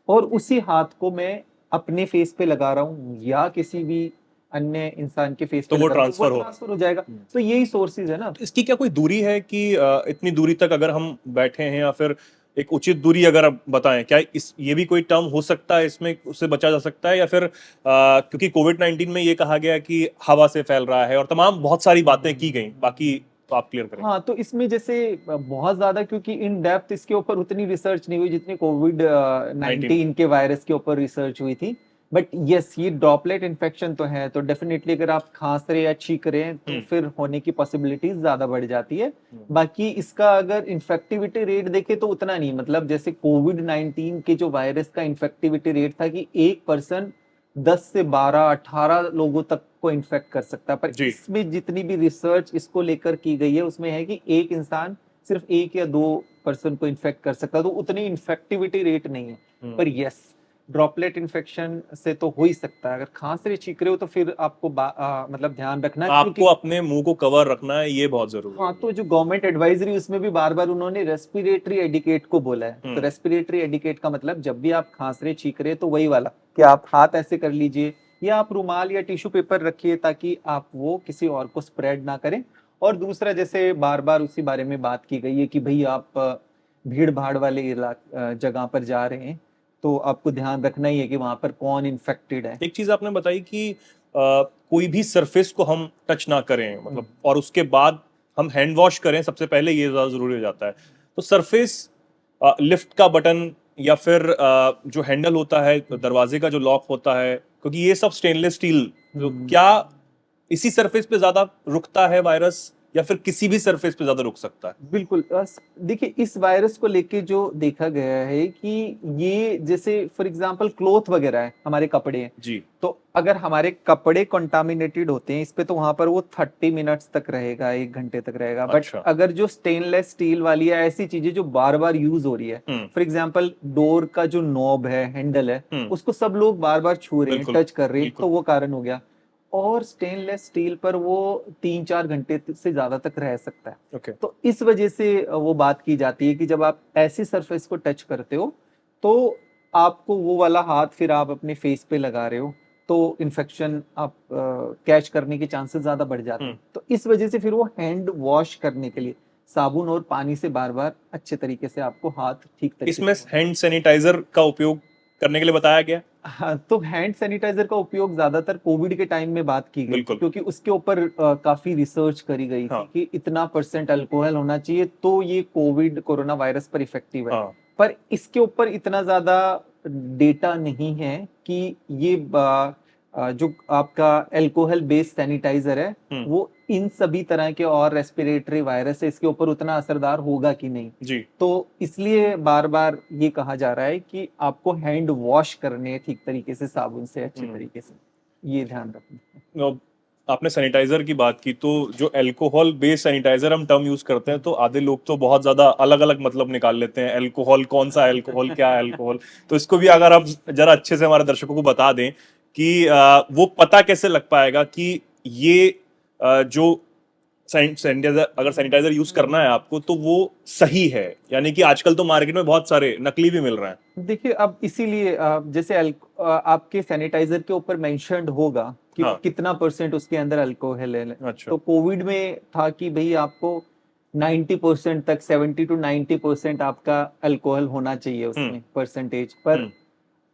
और उसी हाथ को मैं अपने फेस पे लगा रहा हूँ या किसी भी अन्य इंसान के फेस पे तो वो लगा रहा हूं, तो वो ट्रांसफर हो जाएगा। तो यही सोर्सेज है ना। तो इसकी क्या कोई दूरी है कि इतनी दूरी तक अगर हम बैठे हैं, या फिर एक उचित दूरी अगर आप बताएं, क्या इस ये भी कोई टर्म हो सकता है इसमें, उससे बचा जा सकता है? या फिर क्योंकि कोविड-19 में ये कहा गया कि हवा से फैल रहा है और तमाम बहुत सारी बातें की गई, बाकी तो आप क्लियर करें। हाँ, तो इसमें जैसे बहुत ज्यादा, क्योंकि इन डेप्थ इसके ऊपर उतनी रिसर्च नहीं हुई जितनी कोविड 19 के वायरस के ऊपर रिसर्च हुई थी। बट यस, ये ड्रॉपलेट इन्फेक्शन तो है, तो डेफिनेटली अगर आप खांस रहे या छींक रहे हैं तो फिर होने की पॉसिबिलिटीज ज्यादा बढ़ जाती है। बाकी इसका अगर इन्फेक्टिविटी रेट देखे तो उतना नहीं, मतलब जैसे कोविड-19 के जो वायरस का इन्फेक्टिविटी रेट था कि एक पर्सन 10 से 12-18 लोगों तक को इन्फेक्ट कर सकता है, पर इसमें जितनी भी रिसर्च इसको लेकर की गई है उसमें है कि एक इंसान सिर्फ 1 या 2 पर्सन को इन्फेक्ट कर सकता है, तो उतनी इन्फेक्टिविटी रेट नहीं है। पर यस, ड्रॉपलेट इन्फेक्शन से तो हो ही सकता है। अगर खांस रहे छींक रहे हो तो फिर आपको मतलब ध्यान रखना है, आपको अपने मुंह को कवर रखना है, ये बहुत जरूरी है। हाँ, तो जो गवर्नमेंट एडवाइजरी उसमें भी बार बार उन्होंने रेस्पिरेटरी एडिकेट को बोला है। तो रेस्पिरेटरी एडिकेट का मतलब जब भी आप खांस रहे छींक रहे तो वही वाला कि आप हाथ ऐसे कर लीजिए या आप रुमाल या टिश्यू पेपर रखिए, ताकि आप वो किसी और को स्प्रेड ना करें। और दूसरा, जैसे बार बार उसी बारे में बात की गई है कि भाई आप भीड़ भाड़ वाले जगह पर जा रहे हैं तो आपको ध्यान रखना ही है कि वहां पर कौन इन्फेक्टेड है। एक चीज आपने बताई कि कोई भी सरफेस को हम टच ना करें, मतलब, और उसके बाद हम हैंड वॉश करें, सबसे पहले ये ज्यादा जरूरी हो जाता है। तो सरफेस लिफ्ट का बटन या फिर जो हैंडल होता है दरवाजे का जो लॉक होता है, क्योंकि ये सब स्टेनलेस स्टील, तो क्या इसी सरफेस पे ज्यादा रुकता है वायरस या फिर किसी भी सरफेस पे ज्यादा रुक सकता है? बिल्कुल। देखिए, इस वायरस को लेके जो देखा गया है कि ये जैसे फॉर एग्जांपल क्लोथ वगैरह है, हमारे कपड़े हैं जी, तो अगर हमारे कपड़े कंटामिनेटेड होते हैं इस पे तो वहां पर वो 30 मिनट्स तक रहेगा, 1 घंटे तक रहेगा। बट अच्छा। अगर जो स्टेनलेस स्टील वाली या ऐसी चीजें जो बार बार यूज हो रही है, फॉर एग्जांपल डोर का जो नॉब है, हैंडल है, उसको सब लोग बार बार छू रहे हैं, बिल्कुल टच कर रहे हैं, बिल्कुल। तो वो कारण हो गया। और स्टेनलेस स्टील पर वो 3-4 घंटे से ज्यादा तक रह सकता है। ओके। तो इस वजह से वो बात की जाती है कि जब आप ऐसी सरफेस को टच करते हो तो आपको वो वाला हाथ फिर आप अपने फेस पे लगा रहे हो तो इन्फेक्शन आप कैच करने के चांसेस ज्यादा बढ़ जाते हैं। तो इस वजह से फिर वो हैंड वॉश करने के लिए साबुन और पानी से बार बार अच्छे तरीके से आपको हाथ ठीक तरीके इसमें से हैंड सैनिटाइजर का उपयोग करने के लिए बताया गया? हाँ, तो हैंड सैनिटाइजर का उपयोग ज्यादातर कोविड के टाइम में बात की गई थी, बिल्कुल। क्योंकि उसके ऊपर काफी रिसर्च करी गई हाँ। थी कि इतना % अल्कोहल होना चाहिए तो ये कोविड कोरोना वायरस पर इफेक्टिव है। हाँ। पर इसके ऊपर इतना ज्यादा डेटा नहीं है कि ये जो आपका अल्कोहल बेस्ड सैनिटाइजर है वो इन सभी तरह के और रेस्पिरेटरी वायरस है इसके ऊपर उतना असरदार होगा कि नहीं। जी। तो इसलिए बार बार ये कहा जा रहा है कि आपको हैंड वॉश करने ठीक तरीके से साबुन से अच्छे तरीके से, ये ध्यान रखना। अब आपने सैनिटाइजर की बात की, तो जो अल्कोहल बेस्ड सैनिटाइजर हम टर्म यूज करते हैं तो आधे लोग तो बहुत ज्यादा अलग अलग मतलब निकाल लेते हैं, अल्कोहल कौन सा अल्कोहल, क्या अल्कोहल। तो इसको भी अगर आप जरा अच्छे से हमारे दर्शकों को बता दें कि वो पता कैसे लग पाएगा कि ये जो सैनिटाइजर, अगर सैनिटाइजर यूज करना है आपको तो वो सही है, यानी कि आजकल तो मार्केट में बहुत सारे नकली भी मिल रहे हैं। देखिए, अब इसीलिए जैसे आपके सैनिटाइजर के ऊपर मेंशन्ड होगा कि हाँ। कितना % उसके अंदर अल्कोहल है। अच्छा। तो कोविड में था कि भाई आपको 90% तक, 70 to 90% आपका अल्कोहल होना चाहिए उसमें परसेंटेज पर।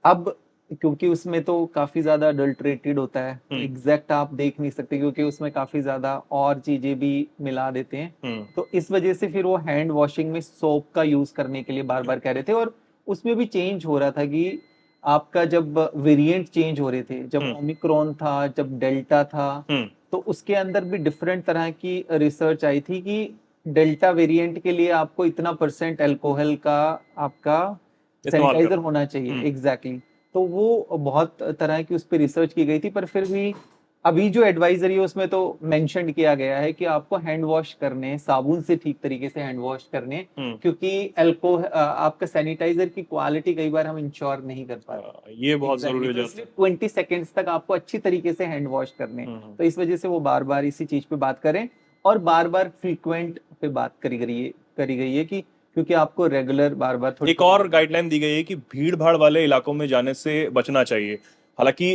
अब क्योंकि उसमें तो काफी ज्यादा अडल्ट्रेटेड होता है, एग्जैक्ट आप देख नहीं सकते क्योंकि उसमें काफी ज्यादा और चीजें भी मिला देते हैं। तो इस वजह से फिर वो हैंड वॉशिंग में सोप का यूज करने के लिए बार बार कह रहे थे। और उसमें भी चेंज हो रहा था कि आपका जब वेरिएंट चेंज हो रहे थे, जब ओमिक्रॉन था, जब डेल्टा था, तो उसके अंदर भी डिफरेंट तरह की रिसर्च आई थी कि डेल्टा वेरिएंट के लिए आपको इतना % अल्कोहल का आपका सैनिटाइजर होना चाहिए। एग्जैक्टली। तो वो बहुत तरह की उस पर रिसर्च की गई थी, पर फिर भी अभी जो एडवाइजरी है उसमें तो मेंशन किया गया है कि आपको हैंड वॉश करने, साबुन से ठीक तरीके से हैंड वॉश करने, क्योंकि आपका सैनिटाइजर की क्वालिटी कई बार हम इंश्योर नहीं कर पाते। ये बहुत जरूरी हो जाता है। 20 सेकेंड्स तक आपको अच्छी तरीके से हैंड वॉश करने, तो इस वजह से वो बार बार इसी चीज पे बात करें और बार बार फ्रीक्वेंट पे बात करी गई है कि क्योंकि आपको रेगुलर बार बार एक और गाइडलाइन दी गई है कि भीड़ भाड़ वाले इलाकों में जाने से बचना चाहिए। हालांकि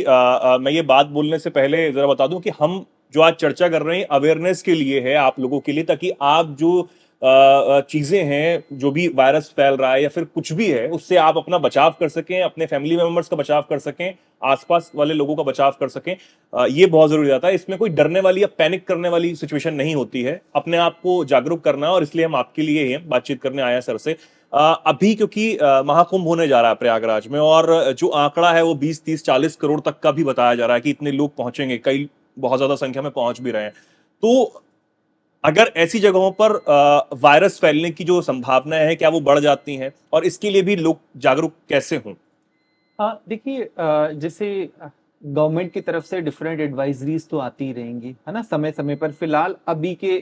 मैं ये बात बोलने से पहले जरा बता दूं कि हम जो आज चर्चा कर रहे हैं अवेयरनेस के लिए है, आप लोगों के लिए, ताकि आप जो चीजें हैं, जो भी वायरस फैल रहा है या फिर कुछ भी है, उससे आप अपना बचाव कर सकें, अपने फैमिली मेंबर्स का बचाव कर सकें, आसपास वाले लोगों का बचाव कर सकें। ये बहुत जरूरी रहता है। इसमें कोई डरने वाली या पैनिक करने वाली सिचुएशन नहीं होती है। अपने आप को जागरूक करना, और इसलिए हम आपके लिए ही बातचीत करने आए हैं सर से। अभी क्योंकि महाकुंभ होने जा रहा है प्रयागराज में, और जो आंकड़ा है वो 20, 30, 40 करोड़ तक का भी बताया जा रहा है कि इतने लोग पहुंचेंगे, कई बहुत ज्यादा संख्या में पहुंच भी रहे हैं। तो अगर ऐसी जगहों पर वायरस फैलने की जो संभावनाएं हैं, क्या वो बढ़ जाती हैं, और इसके लिए भी लोग जागरूक कैसे हों? हाँ, देखिए, जैसे गवर्नमेंट की तरफ से डिफरेंट एडवाइजरीज तो आती ही रहेंगी, है ना, समय समय पर। फिलहाल अभी के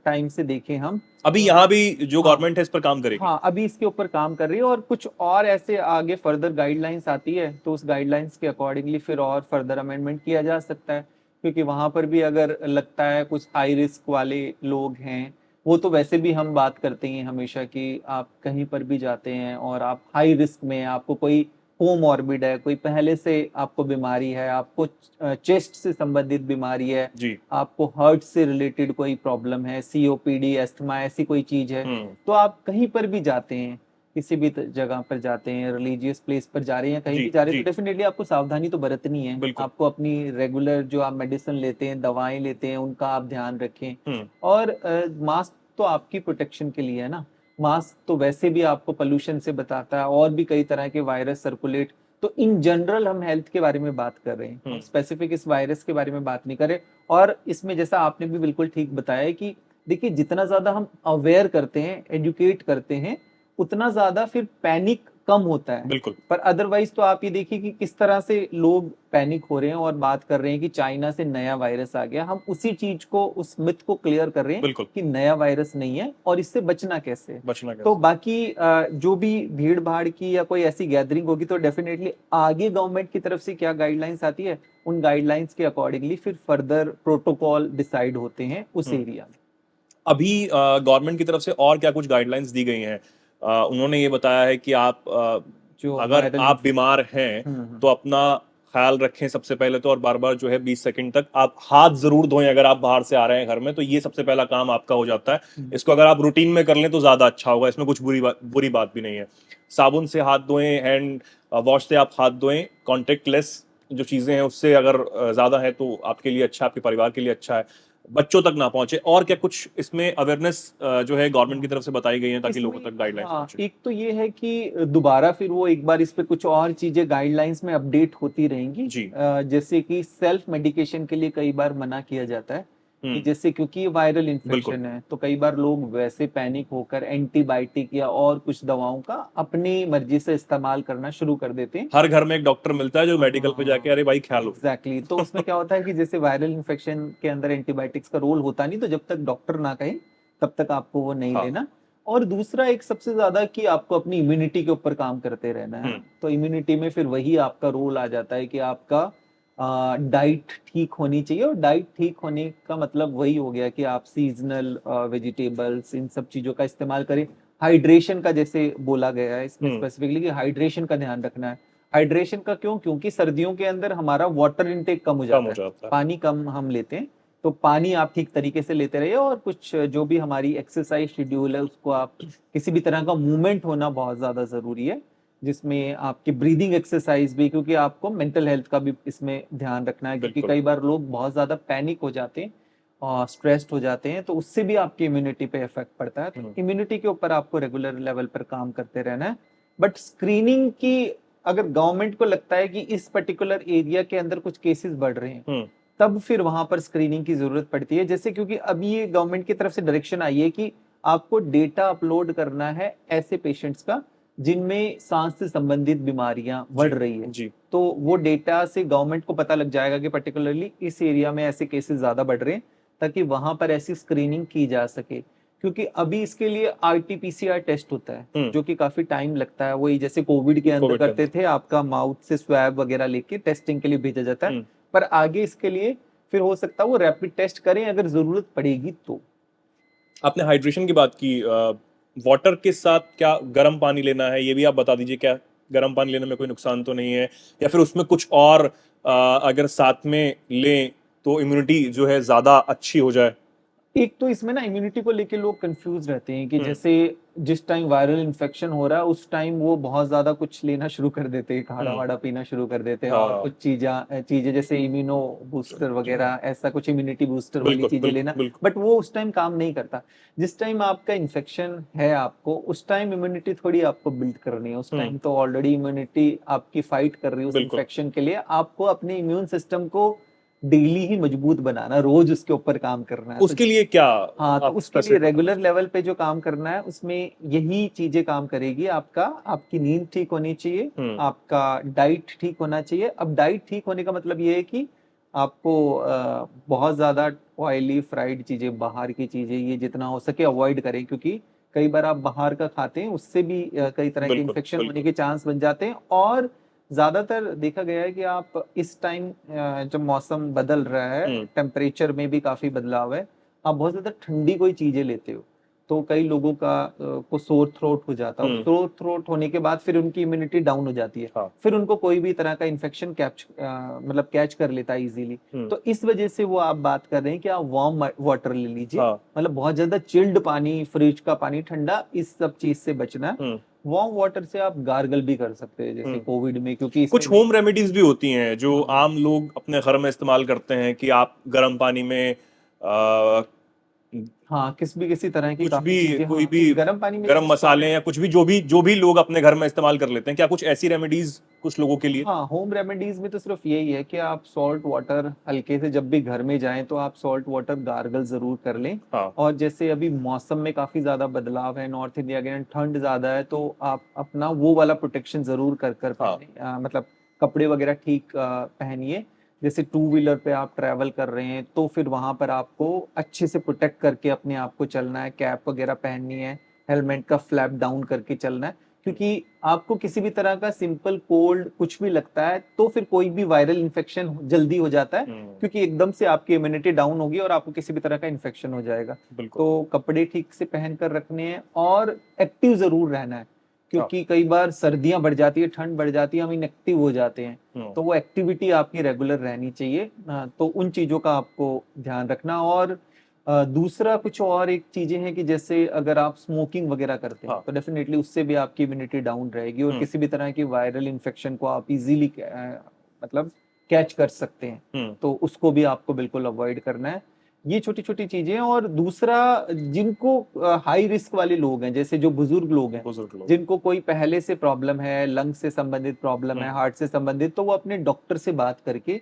टाइम से देखें हम, अभी यहाँ भी जो गवर्नमेंट है इस पर काम करेगी। हाँ, अभी इसके ऊपर काम कर रही है और कुछ और ऐसे आगे फर्दर गाइडलाइंस आती है तो उस गाइडलाइंस के अकॉर्डिंगली फिर और फर्दर अमेंडमेंट किया जा सकता है। क्योंकि वहां पर भी अगर लगता है कुछ हाई रिस्क वाले लोग हैं, वो तो वैसे भी हम बात करते हैं हमेशा कि आप कहीं पर भी जाते हैं और आप हाई रिस्क में हैं, आपको कोई कोमॉर्बिड है, कोई पहले से आपको बीमारी है, आपको चेस्ट से संबंधित बीमारी है जी। आपको हार्ट से रिलेटेड कोई प्रॉब्लम है, सीओपीडी, अस्थमा, ऐसी कोई चीज है, तो आप कहीं पर भी जाते हैं, किसी भी जगह पर जाते हैं, रिलीजियस प्लेस पर जा रहे हैं, कहीं भी जा रहे हैं, तो डेफिनेटली आपको सावधानी तो बरतनी है। आपको अपनी रेगुलर जो आप मेडिसिन लेते हैं, दवाएं लेते हैं, उनका आप ध्यान रखें। और मास्क तो आपकी प्रोटेक्शन के लिए है ना, मास्क तो वैसे भी आपको पोल्यूशन से बताता है, और भी कई तरह के वायरस सर्कुलेट। तो इन जनरल हम हेल्थ के बारे में बात कर रहे हैं, हम स्पेसिफिक इस वायरस के बारे में बात नहीं कर रहे। और इसमें जैसा आपने भी बिल्कुल ठीक बताया है कि देखिए जितना ज्यादा हम अवेयर करते हैं, एजुकेट करते हैं, उतना ज्यादा फिर पैनिक कम होता है। बिल्कुल। पर अदरवाइज तो आप ये देखिए कि किस तरह से लोग पैनिक हो रहे हैं और बात कर रहे हैं कि चाइना से नया वायरस आ गया। हम उसी चीज को, उस मिथ को क्लियर कर रहे हैं बिल्कुल। कि नया वायरस नहीं है और इससे बचना कैसे है। बचना तो बाकी जो भी भीड़ भाड़ की या कोई ऐसी गैदरिंग होगी तो डेफिनेटली आगे गवर्नमेंट की तरफ से क्या गाइडलाइंस आती है, उन गाइडलाइंस के अकॉर्डिंगली फिर फर्दर प्रोटोकॉल डिसाइड होते हैं उस एरिया में। अभी गवर्नमेंट की तरफ से और क्या कुछ गाइडलाइंस दी गई हैं? उन्होंने ये बताया है कि आप जो अगर आप बीमार हैं तो अपना ख्याल रखें सबसे पहले तो, और बार बार जो है 20 सेकंड तक आप हाथ जरूर धोएं अगर आप बाहर से आ रहे हैं घर में, तो ये सबसे पहला काम आपका हो जाता है। इसको अगर आप रूटीन में कर लें तो ज्यादा अच्छा होगा, इसमें कुछ बुरी बात भी नहीं है। साबुन से हाथ धोएं, हैंड वॉश से आप हाथ धोएं, कॉन्टेक्ट लेस जो चीजें हैं उससे अगर ज्यादा है तो आपके लिए अच्छा, आपके परिवार के लिए अच्छा है, बच्चों तक ना पहुंचे। और क्या कुछ इसमें अवेयरनेस जो है गवर्नमेंट की तरफ से बताई गई है ताकि लोगों तक गाइडलाइंस पहुंचे? एक तो ये है कि दोबारा फिर वो एक बार इस पे कुछ और चीजें गाइडलाइंस में अपडेट होती रहेंगी जी। जैसे कि सेल्फ मेडिकेशन के लिए कई बार मना किया जाता है कि जैसे क्योंकि वायरल इन्फेक्शन है तो कई बार लोग वैसे पैनिक होकर एंटीबायोटिक या और कुछ दवाओं का अपनी मर्जी से इस्तेमाल करना शुरू कर देते हैं। हर घर में एक डॉक्टर मिलता है जो मेडिकल पे जाके अरे भाई ख्याल लो। एग्जैक्टली। तो उसमें क्या होता है कि जैसे वायरल इन्फेक्शन के अंदर एंटीबायोटिक्स का रोल होता नहीं, तो जब तक डॉक्टर ना कहे तब तक आपको वो नहीं लेना। और दूसरा एक सबसे ज्यादा कि आपको अपनी इम्यूनिटी के ऊपर काम करते रहना है। तो इम्यूनिटी में फिर वही आपका रोल आ जाता है कि आपका डाइट ठीक होनी चाहिए। और डाइट ठीक होने का मतलब वही हो गया कि आप सीजनल वेजिटेबल्स, इन सब चीजों का इस्तेमाल करें। हाइड्रेशन का जैसे बोला गया है इसमें स्पेसिफिकली कि हाइड्रेशन का ध्यान रखना है। हाइड्रेशन का क्यों? क्योंकि सर्दियों के अंदर हमारा वाटर इनटेक कम हो जाता है, पानी कम हम लेते हैं। तो पानी आप ठीक तरीके से लेते रहिए, और कुछ जो भी हमारी एक्सरसाइज शेड्यूल है उसको आप, किसी भी तरह का मूवमेंट होना बहुत ज्यादा जरूरी है, जिसमें आपकी ब्रीदिंग एक्सरसाइज भी, क्योंकि आपको मेंटल हेल्थ का भी इसमें ध्यान रखना है। क्योंकि कई बार लोग बहुत ज्यादा पैनिक हो जाते हैं और स्ट्रेस्ड हो जाते हैं, तो उससे भी आपकी इम्यूनिटी पे इफेक्ट पड़ता है। तो इम्यूनिटी के ऊपर आपको रेगुलर लेवल पर काम करते रहना है। बट स्क्रीनिंग की, अगर गवर्नमेंट को लगता है कि इस पर्टिकुलर एरिया के अंदर कुछ केसेस बढ़ रहे हैं तब फिर वहां पर स्क्रीनिंग की जरूरत पड़ती है। जैसे क्योंकि अभी ये गवर्नमेंट की तरफ से डायरेक्शन आई है कि आपको डेटा अपलोड करना है ऐसे पेशेंट्स का जिनमें सांस से संबंधित बीमारियां बढ़ रही है जी। तो वो डेटा से गवर्नमेंट को पता लग जाएगा कि पर्टिकुलरली इस एरिया में ऐसे केसेस ज्यादा बढ़ रहे हैं, ताकि वहां पर ऐसी स्क्रीनिंग की जा सके। क्योंकि अभी इसके लिए आरटीपीसीआर टेस्ट होता है जो कि काफी टाइम लगता है। वही जैसे कोविड के अंदर करते थे, आपका माउथ से स्वैब वगैरह लेके टेस्टिंग के लिए भेजा जाता है। पर आगे इसके लिए फिर हो सकता है वो रैपिड टेस्ट करें अगर जरूरत पड़ेगी तो। आपने हाइड्रेशन की बात की, वाटर के साथ क्या गर्म पानी लेना है ये भी आप बता दीजिए। क्या गर्म पानी लेने में कोई नुकसान तो नहीं है, या फिर उसमें कुछ और अगर साथ में लें तो इम्यूनिटी जो है ज्यादा अच्छी हो जाए? एक तो इसमें ना इम्यूनिटी को लेके लोग कंफ्यूज रहते हैं कि जैसे जिस टाइम वायरल इन्फेक्शन हो रहा है उस टाइम वो बहुत ज्यादा कुछ लेना शुरू कर देते हैं, खाना वाड़ा पीना शुरू कर देते हैं, और कुछ चीजें जैसे इम्यूनो बूस्टर वगैरह, ऐसा कुछ इम्यूनिटी बूस्टर वाली चीजें लेना। बट वो उस टाइम काम नहीं करता। जिस टाइम आपका इन्फेक्शन है, आपको उस टाइम इम्यूनिटी थोड़ी आपको बिल्ड करनी है। उस टाइम तो ऑलरेडी इम्यूनिटी आपकी फाइट कर रही है उस इन्फेक्शन के लिए। आपको अपने इम्यून सिस्टम को डेली ही मजबूत बनाना, रोज उसके ऊपर काम करना है। उसके लिए क्या? हाँ, तो उसके लिए रेगुलर लेवल पे जो काम करना है उसमें यही चीजें काम करेगी। आपकी नींद ठीक होनी चाहिए, आपका डाइट ठीक होना चाहिए। अब डाइट ठीक होने का मतलब ये है कि आपको बहुत ज्यादा ऑयली फ्राइड चीजें, बाहर की चीजें, ये जितना हो सके अवॉइड करें। क्योंकि कई बार आप बाहर का खाते हैं उससे भी कई तरह के इन्फेक्शन होने के चांस बन जाते हैं। और ज्यादातर देखा गया है कि आप इस टाइम जब मौसम बदल रहा है, टेम्परेचर में भी काफी बदलाव है, आप बहुत ज्यादा ठंडी कोई चीजें लेते हो तो कई लोगों का को सोर थ्रोट हो जाता है। सोर थ्रोट होने के बाद फिर उनकी इम्यूनिटी डाउन हो जाती है। फिर उनको कोई भी तरह का इन्फेक्शन कैच कर लेता है इजीली। तो इस वजह से वो आप बात कर रहे हैं कि आप वार्म वाटर ले लीजिए। मतलब बहुत ज्यादा चिल्ड पानी, फ्रिज का पानी ठंडा, इस सब चीज से बचना। वार्म वाटर से आप गार्गल भी कर सकते हैं जैसे कोविड में, क्योंकि कुछ होम रेमेडीज भी होती हैं जो आम लोग अपने घर में इस्तेमाल करते हैं कि आप गर्म पानी में हाँ, किसी तरह की कुछ काफी भी, चीजें, कोई हाँ, भी गर्म पानी में गरम जैसे मसाले या कुछ भी जो भी लोग अपने घर में इस्तेमाल कर लेते हैं, क्या कुछ ऐसी रेमेडीज कुछ लोगों के लिए? हाँ, होम रेमेडीज में तो सिर्फ यही है कि आप सॉल्ट वाटर हल्के से जब भी घर में जाएं तो आप सॉल्ट वाटर गार्गल जरूर कर लें। हाँ। और जैसे अभी मौसम में काफी ज्यादा बदलाव है नॉर्थ इंडिया के, ठंड ज्यादा है, तो आप अपना वो वाला प्रोटेक्शन जरूर कर हाँ। पहने, मतलब कपड़े वगैरह ठीक पहनिए। जैसे टू व्हीलर पे आप ट्रैवल कर रहे हैं तो फिर वहां पर आपको अच्छे से प्रोटेक्ट करके अपने आप को चलना है, कैप वगैरह पहननी है, हेलमेट का फ्लैप डाउन करके चलना है। क्योंकि आपको किसी भी तरह का सिंपल कोल्ड कुछ भी लगता है तो फिर कोई भी वायरल इन्फेक्शन जल्दी हो जाता है, क्योंकि एकदम से आपकी इम्यूनिटी डाउन होगी और आपको किसी भी तरह का इन्फेक्शन हो जाएगा। बिल्कुल। तो कपड़े ठीक से पहन कर रखने हैं और एक्टिव जरूर रहना है, क्योंकि कई बार सर्दियां बढ़ जाती है, ठंड बढ़ जाती है, हम इनएक्टिव हो जाते हैं। तो वो एक्टिविटी आपकी रेगुलर रहनी चाहिए। तो उन चीजों का आपको ध्यान रखना। और दूसरा कुछ और एक चीजें हैं कि जैसे अगर आप स्मोकिंग वगैरह करते हैं तो डेफिनेटली उससे भी आपकी इम्यूनिटी डाउन रहेगी और किसी भी तरह की वायरल इन्फेक्शन को आप इजीली मतलब कैच कर सकते हैं। तो उसको भी आपको बिल्कुल अवॉइड करना है। ये छोटी छोटी चीजें हैं। और दूसरा, जिनको हाई रिस्क वाले लोग हैं, जैसे जो बुजुर्ग लोग हैं, जिनको कोई पहले से प्रॉब्लम है, लंग से संबंधित प्रॉब्लम है, हार्ट से संबंधित, तो वो अपने डॉक्टर से बात करके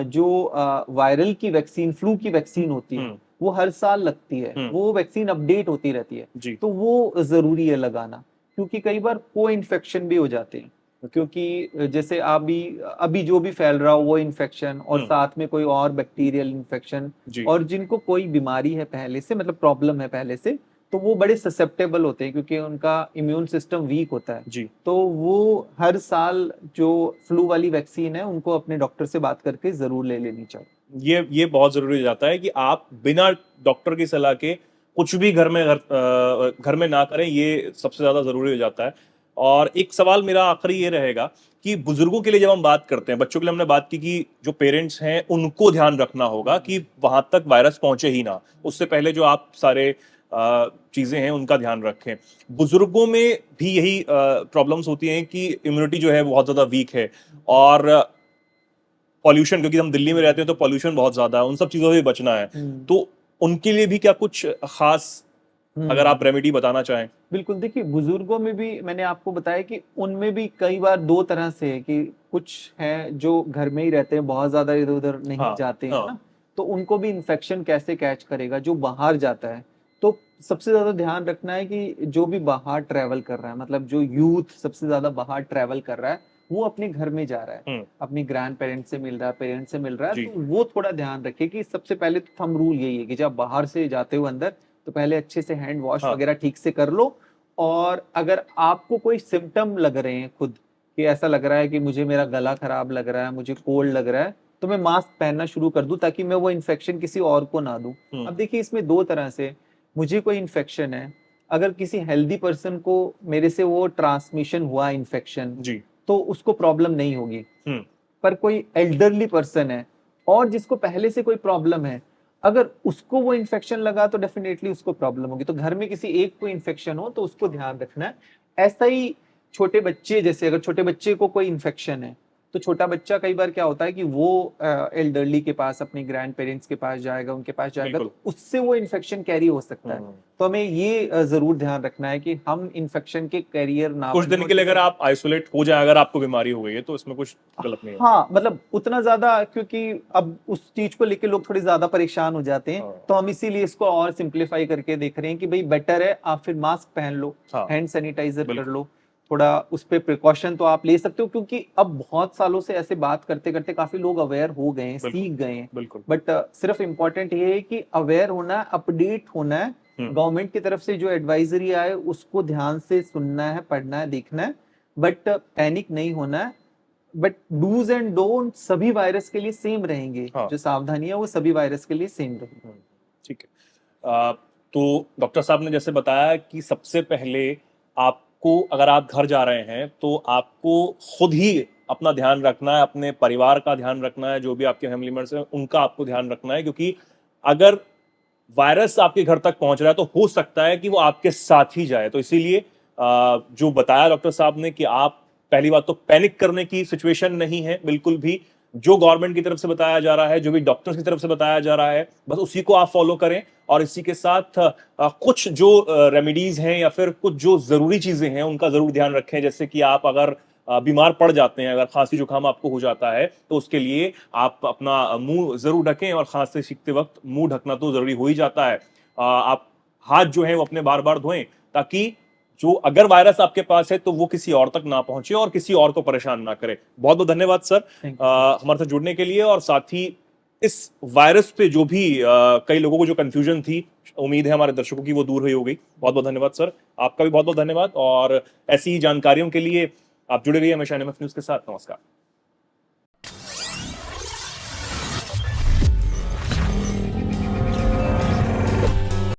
जो वायरल की वैक्सीन, फ्लू की वैक्सीन होती है, वो हर साल लगती है, वो वैक्सीन अपडेट होती रहती है, तो वो जरूरी है लगाना। क्योंकि कई बार को इन्फेक्शन भी हो जाते हैं, क्योंकि जैसे अभी जो भी फैल रहा हो वो इन्फेक्शन और साथ में कोई और बैक्टीरियल इन्फेक्शन, और जिनको कोई बीमारी है पहले से, मतलब प्रॉब्लम है पहले से, तो वो बड़े ससेप्टेबल होते हैं क्योंकि उनका इम्यून सिस्टम वीक होता है। तो वो हर साल जो फ्लू वाली वैक्सीन है उनको अपने डॉक्टर से बात करके जरूर ले लेनी चाहिए। ये बहुत जरूरी हो जाता है कि आप बिना डॉक्टर की सलाह के कुछ भी घर में ना करें, ये सबसे ज्यादा जरूरी हो जाता है। और एक सवाल मेरा आखिरी ये रहेगा कि बुजुर्गों के लिए जब हम बात करते हैं, बच्चों के लिए हमने बात की कि जो पेरेंट्स हैं उनको ध्यान रखना होगा कि वहां तक वायरस पहुंचे ही ना, उससे पहले जो आप सारे चीजें हैं उनका ध्यान रखें। बुजुर्गों में भी यही प्रॉब्लम्स होती हैं कि इम्यूनिटी जो है बहुत ज्यादा वीक है, और पॉल्यूशन, क्योंकि हम दिल्ली में रहते हैं तो पॉल्यूशन बहुत ज्यादा है, उन सब चीजों से बचना है। तो उनके लिए भी क्या कुछ खास अगर आप रेमेडी बताना चाहें? बिल्कुल, देखिए बुजुर्गों में भी मैंने आपको बताया कि उनमें भी कई बार दो तरह से है कि कुछ हैं जो घर में ही रहते हैं, बहुत ज्यादा इधर उधर नहीं जाते हैं ना, तो उनको भी इन्फेक्शन कैसे कैच करेगा जो बाहर जाता है। तो सबसे ज्यादा ध्यान रखना है कि जो भी बाहर ट्रेवल कर रहा है, मतलब जो यूथ सबसे ज्यादा बाहर ट्रेवल कर रहा है, वो अपने घर में जा रहा है, अपनी ग्रैंड पेरेंट्स से मिल रहा है, पेरेंट्स से मिल रहा है, तो वो थोड़ा ध्यान रखे कि सबसे पहले तो थंब रूल यही है कि जब बाहर से जाते हो अंदर, तो पहले अच्छे से हैंड वॉश वगैरह ठीक से कर लो। और अगर आपको कोई सिम्टम लग रहे हैं खुद, कि ऐसा लग रहा है कि मुझे मेरा गला खराब लग रहा है, मुझे कोल्ड लग रहा है, तो मैं मास्क पहनना शुरू कर दूं ताकि मैं वो इन्फेक्शन किसी और को ना दूं। अब देखिए इसमें दो तरह से, मुझे कोई इन्फेक्शन है, अगर किसी हेल्दी पर्सन को मेरे से वो ट्रांसमिशन हुआ इन्फेक्शन, तो उसको प्रॉब्लम नहीं होगी। पर कोई एल्डरली पर्सन है और जिसको पहले से कोई प्रॉब्लम है, अगर उसको वो इन्फेक्शन लगा तो डेफिनेटली उसको प्रॉब्लम होगी। तो घर में किसी एक को इन्फेक्शन हो तो उसको ध्यान रखना है। ऐसा ही छोटे बच्चे, जैसे अगर छोटे बच्चे को कोई इन्फेक्शन है, तो छोटा बच्चा कई बार क्या होता है कि वो एल्डरली के पास, अपने ग्रैंड पेरेंट्स के पास जाएगा, उनके पास जाएगा, तो उससे वो इन्फेक्शन कैरी हो सकता है। तो हमें ये जरूर ध्यान रखना है कि हम इन्फेक्शन के कैरियर ना कुछ दिन के लिए अगर आप आइसोलेट हो जाए, अगर आपको बीमारी हो गई है, तो इसमें कुछ गलत नहीं है। हाँ, मतलब उतना ज्यादा, क्योंकि अब उस चीज को लेके लोग थोड़ी ज्यादा परेशान हो जाते हैं, तो हम इसीलिए इसको और सिंप्लीफाई करके देख रहे हैं कि भाई बेटर है आप फिर मास्क पहन लो, हैंड सैनिटाइजर कर लो, थोड़ा उस पर प्रिकॉशन तो आप ले सकते हो, क्योंकि अब बहुत सालों से ऐसे बात करते करते काफी लोग अवेयर हो गए हैं, सीख गए हैं। बट सिर्फ इम्पोर्टेंट ये है कि अवेयर होना है, अपडेट होना है, गवर्नमेंट की तरफ से जो एडवाइजरी आए उसको ध्यान से सुनना है, पढ़ना है, देखना है, बट पैनिक नहीं होना है। बट डूज एंड डोंट सभी वायरस के लिए सेम रहेंगे। जो सावधानियां वो सभी वायरस के लिए सेम रहेंगे। ठीक है। तो डॉक्टर साहब ने जैसे बताया कि सबसे पहले आपको, अगर आप घर जा रहे हैं तो आपको खुद ही अपना ध्यान रखना है, अपने परिवार का ध्यान रखना है, जो भी आपके फैमिली मेंबर्स हैं उनका आपको ध्यान रखना है, क्योंकि अगर वायरस आपके घर तक पहुंच रहा है तो हो सकता है कि वो आपके साथ ही जाए। तो इसीलिए जो बताया डॉक्टर साहब ने कि आप, पहली बात तो पैनिक करने की सिचुएशन नहीं है बिल्कुल भी, जो गवर्नमेंट की तरफ से बताया जा रहा है, जो भी डॉक्टर्स की तरफ से बताया जा रहा है, बस उसी को आप फॉलो करें। और इसी के साथ कुछ जो रेमेडीज हैं या फिर कुछ जो जरूरी चीजें हैं उनका जरूर ध्यान रखें। जैसे कि आप अगर बीमार पड़ जाते हैं, अगर खांसी जुकाम आपको हो जाता है, तो उसके लिए आप अपना मुंह जरूर ढकें, और खांसते सीखते वक्त मुंह ढकना तो जरूरी हो ही जाता है। आप हाथ जो है वो अपने बार बार धोएं, ताकि जो अगर वायरस आपके पास है तो वो किसी और तक ना पहुंचे और किसी और को परेशान ना करे। बहुत बहुत धन्यवाद सर हमारे साथ जुड़ने के लिए। और साथ ही इस वायरस पे जो भी कई लोगों को जो कंफ्यूजन थी, उम्मीद है हमारे दर्शकों की वो दूर हुई होगी। बहुत बहुत धन्यवाद सर, आपका भी बहुत बहुत धन्यवाद। और ऐसी ही जानकारियों के लिए आप जुड़े रहिए हमेशा एनएमएफ न्यूज के साथ। नमस्कार।